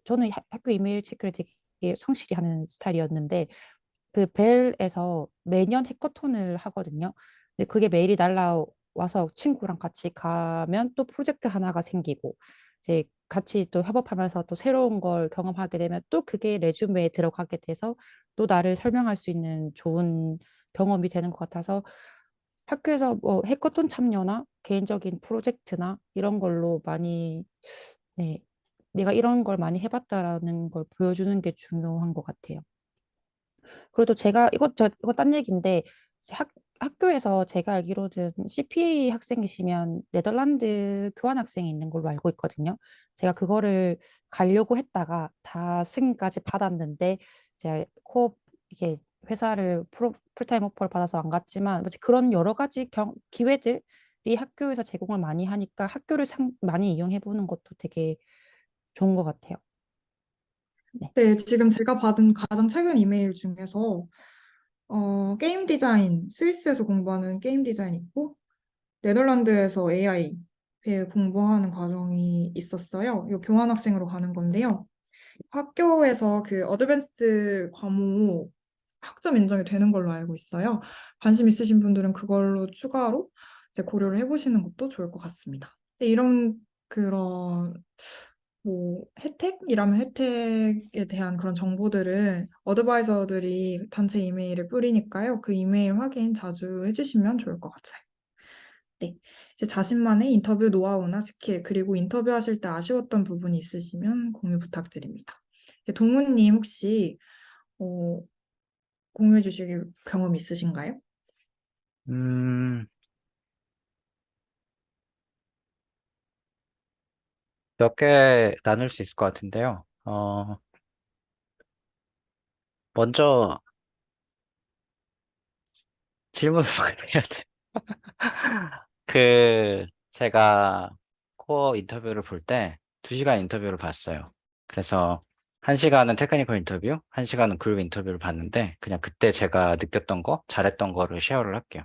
저는 학교 이메일 체크를 되게 성실히 하는 스타일이었는데 그 벨에서 매년 해커톤을 하거든요. 근데 그게 메일이 날라와서 친구랑 같이 가면 또 프로젝트 하나가 생기고 이제 같이 또 협업하면서 또 새로운 걸 경험하게 되면 또 그게 레주메에 들어가게 돼서 또 나를 설명할 수 있는 좋은 경험이 되는 것 같아서 학교에서 뭐 해커톤 참여나 개인적인 프로젝트나 이런 걸로 많이 네, 내가 이런 걸 많이 해봤다라는 걸 보여주는 게 중요한 것 같아요. 그래도 제가 이거 딴 얘기인데 학교에서 제가 알기로는 CPA 학생이시면 네덜란드 교환 학생이 있는 걸로 알고 있거든요. 제가 그거를 가려고 했다가 다 승인까지 받았는데 제가 코업 이게 회사를 풀타임 오퍼를 받아서 안 갔지만 뭐지 그런 여러 가지 기회들이 학교에서 제공을 많이 하니까 학교를 많이 이용해 보는 것도 되게 좋은 것 같아요. 네. 네, 지금 제가 받은 가장 최근 이메일 중에서 게임 디자인, 스위스에서 공부하는 게임 디자인 있고 네덜란드에서 AI 배 공부하는 과정이 있었어요. 이거 교환학생으로 가는 건데요. 학교에서 어드밴스드 과목 학점 인정이 되는 걸로 알고 있어요. 관심 있으신 분들은 그걸로 추가로 이제 고려를 해보시는 것도 좋을 것 같습니다. 네, 그런 뭐 혜택이라면 혜택에 대한 그런 정보들은 어드바이저들이 단체 이메일을 뿌리니까요. 그 이메일 확인 자주 해주시면 좋을 것 같아요. 네. 이제 자신만의 인터뷰 노하우나 스킬, 그리고 인터뷰하실 때 아쉬웠던 부분이 있으시면 공유 부탁드립니다. 동훈님 혹시 어, 공유해 주실 경험 있으신가요? 음, 몇 개 나눌 수 있을 것 같은데요. 먼저 질문을 많이 해야 돼. 제가 코어 인터뷰를 볼 때 2시간 인터뷰를 봤어요. 그래서 1시간은 테크니컬 인터뷰, 1시간은 그룹 인터뷰를 봤는데, 그냥 그때 제가 느꼈던 거, 잘했던 거를 쉐어를 할게요.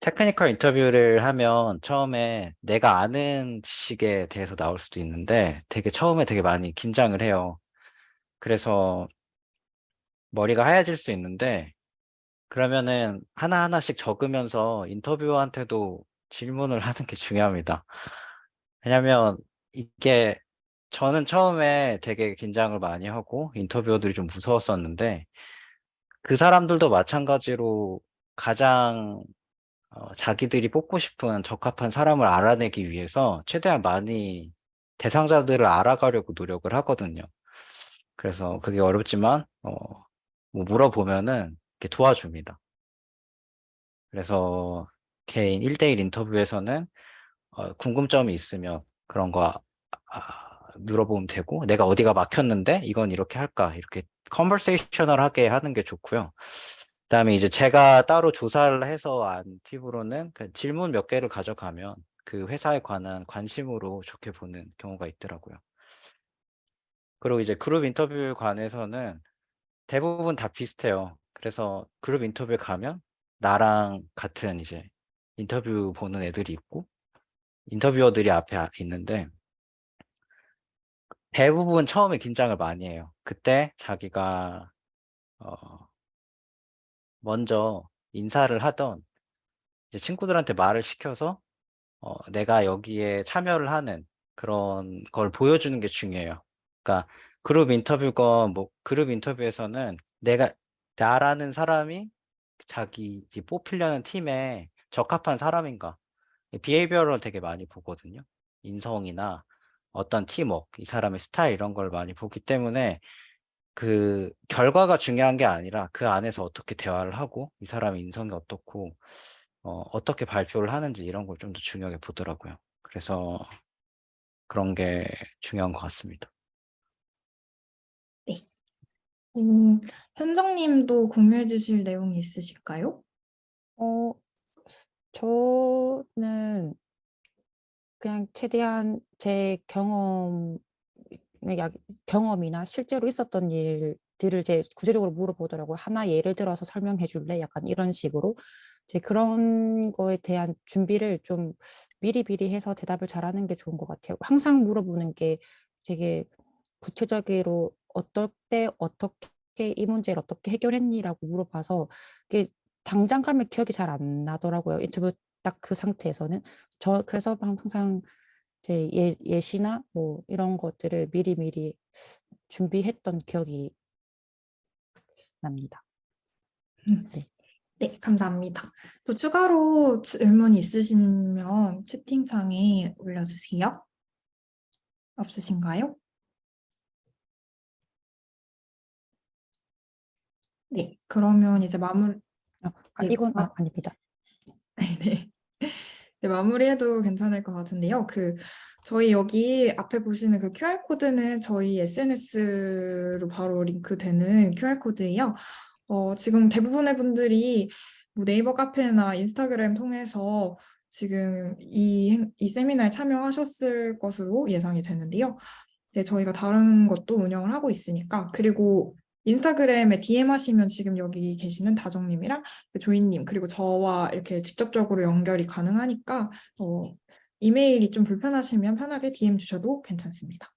테크니컬 인터뷰를 하면 처음에 내가 아는 지식에 대해서 나올 수도 있는데, 처음에 되게 많이 긴장을 해요. 그래서 머리가 하얘질 수 있는데, 그러면은 하나하나씩 적으면서 인터뷰어한테도 질문을 하는 게 중요합니다. 왜냐면 이게 저는 처음에 되게 긴장을 많이 하고 인터뷰어들이 좀 무서웠었는데, 그 사람들도 마찬가지로 가장 자기들이 뽑고 싶은 적합한 사람을 알아내기 위해서 최대한 많이 대상자들을 알아가려고 노력을 하거든요. 그래서 그게 어렵지만 뭐 물어보면은 이렇게 도와줍니다. 그래서 개인 1대1 인터뷰에서는 궁금점이 있으면 그런 거 물어보면 되고, 내가 어디가 막혔는데 이건 이렇게 할까, 이렇게 컨버세이셔널하게 하는 게 좋고요. 그다음에 이제 제가 따로 조사를 해서 안 팁으로는 그 질문 몇 개를 가져가면 그 회사에 관한 관심으로 좋게 보는 경우가 있더라고요. 그리고 이제 그룹 인터뷰에 관해서는 대부분 다 비슷해요. 그래서 그룹 인터뷰에 가면 나랑 같은 이제 인터뷰 보는 애들이 있고 인터뷰어들이 앞에 있는데, 대부분 처음에 긴장을 많이 해요. 그때 자기가 어, 먼저 인사를 하던 이제 친구들한테 말을 시켜서 내가 여기에 참여를 하는 그런 걸 보여주는 게 중요해요. 그러니까 그룹 인터뷰에서는 나라는 사람이 자기 이제 뽑히려는 팀에 적합한 사람인가, 비헤이비어를 되게 많이 보거든요. 인성이나 어떤 팀워크, 이 사람의 스타일 이런 걸 많이 보기 때문에 그 결과가 중요한 게 아니라 그 안에서 어떻게 대화를 하고 이 사람의 인성이 어떻고 어떻게 발표를 하는지 이런 걸 좀 더 중요하게 보더라고요. 그래서 그런 게 중요한 것 같습니다. 네. 현정님도 공유해 주실 내용이 있으실까요? 어, 저는 그냥 최대한 제 경험이나 실제로 있었던 일들을 이제 구체적으로 물어보더라고요. 하나 예를 들어서 설명해 줄래? 약간 이런 식으로. 제 그런 거에 대한 준비를 좀 미리미리 해서 대답을 잘하는 게 좋은 것 같아요. 항상 물어보는 게 되게 구체적으로 어떨 때 어떻게 이 문제를 어떻게 해결했니라고 물어봐서 그게 당장 가면 기억이 잘 안 나더라고요. 인터뷰 딱 그 상태에서는. 그래서 항상 제 예시나 뭐 이런 것들을 미리미리 준비했던 기억이 납니다. 음, 네. 네, 감사합니다. 또 추가로 질문 있으시면 채팅창에 올려주세요. 없으신가요? 네, 그러면 이제 네, 아닙니다. 네. 네, 마무리해도 괜찮을 것 같은데요. 저희 여기 앞에 보시는 그 QR코드는 저희 SNS로 바로 링크되는 QR코드예요. 지금 대부분의 분들이 뭐 네이버 카페나 인스타그램 통해서 지금 이 세미나에 참여하셨을 것으로 예상이 되는데요. 네, 저희가 다른 것도 운영을 하고 있으니까, 그리고 인스타그램에 DM 하시면 지금 여기 계시는 다정님이랑 그 조이님, 그리고 저와 이렇게 직접적으로 연결이 가능하니까, 이메일이 좀 불편하시면 편하게 DM 주셔도 괜찮습니다.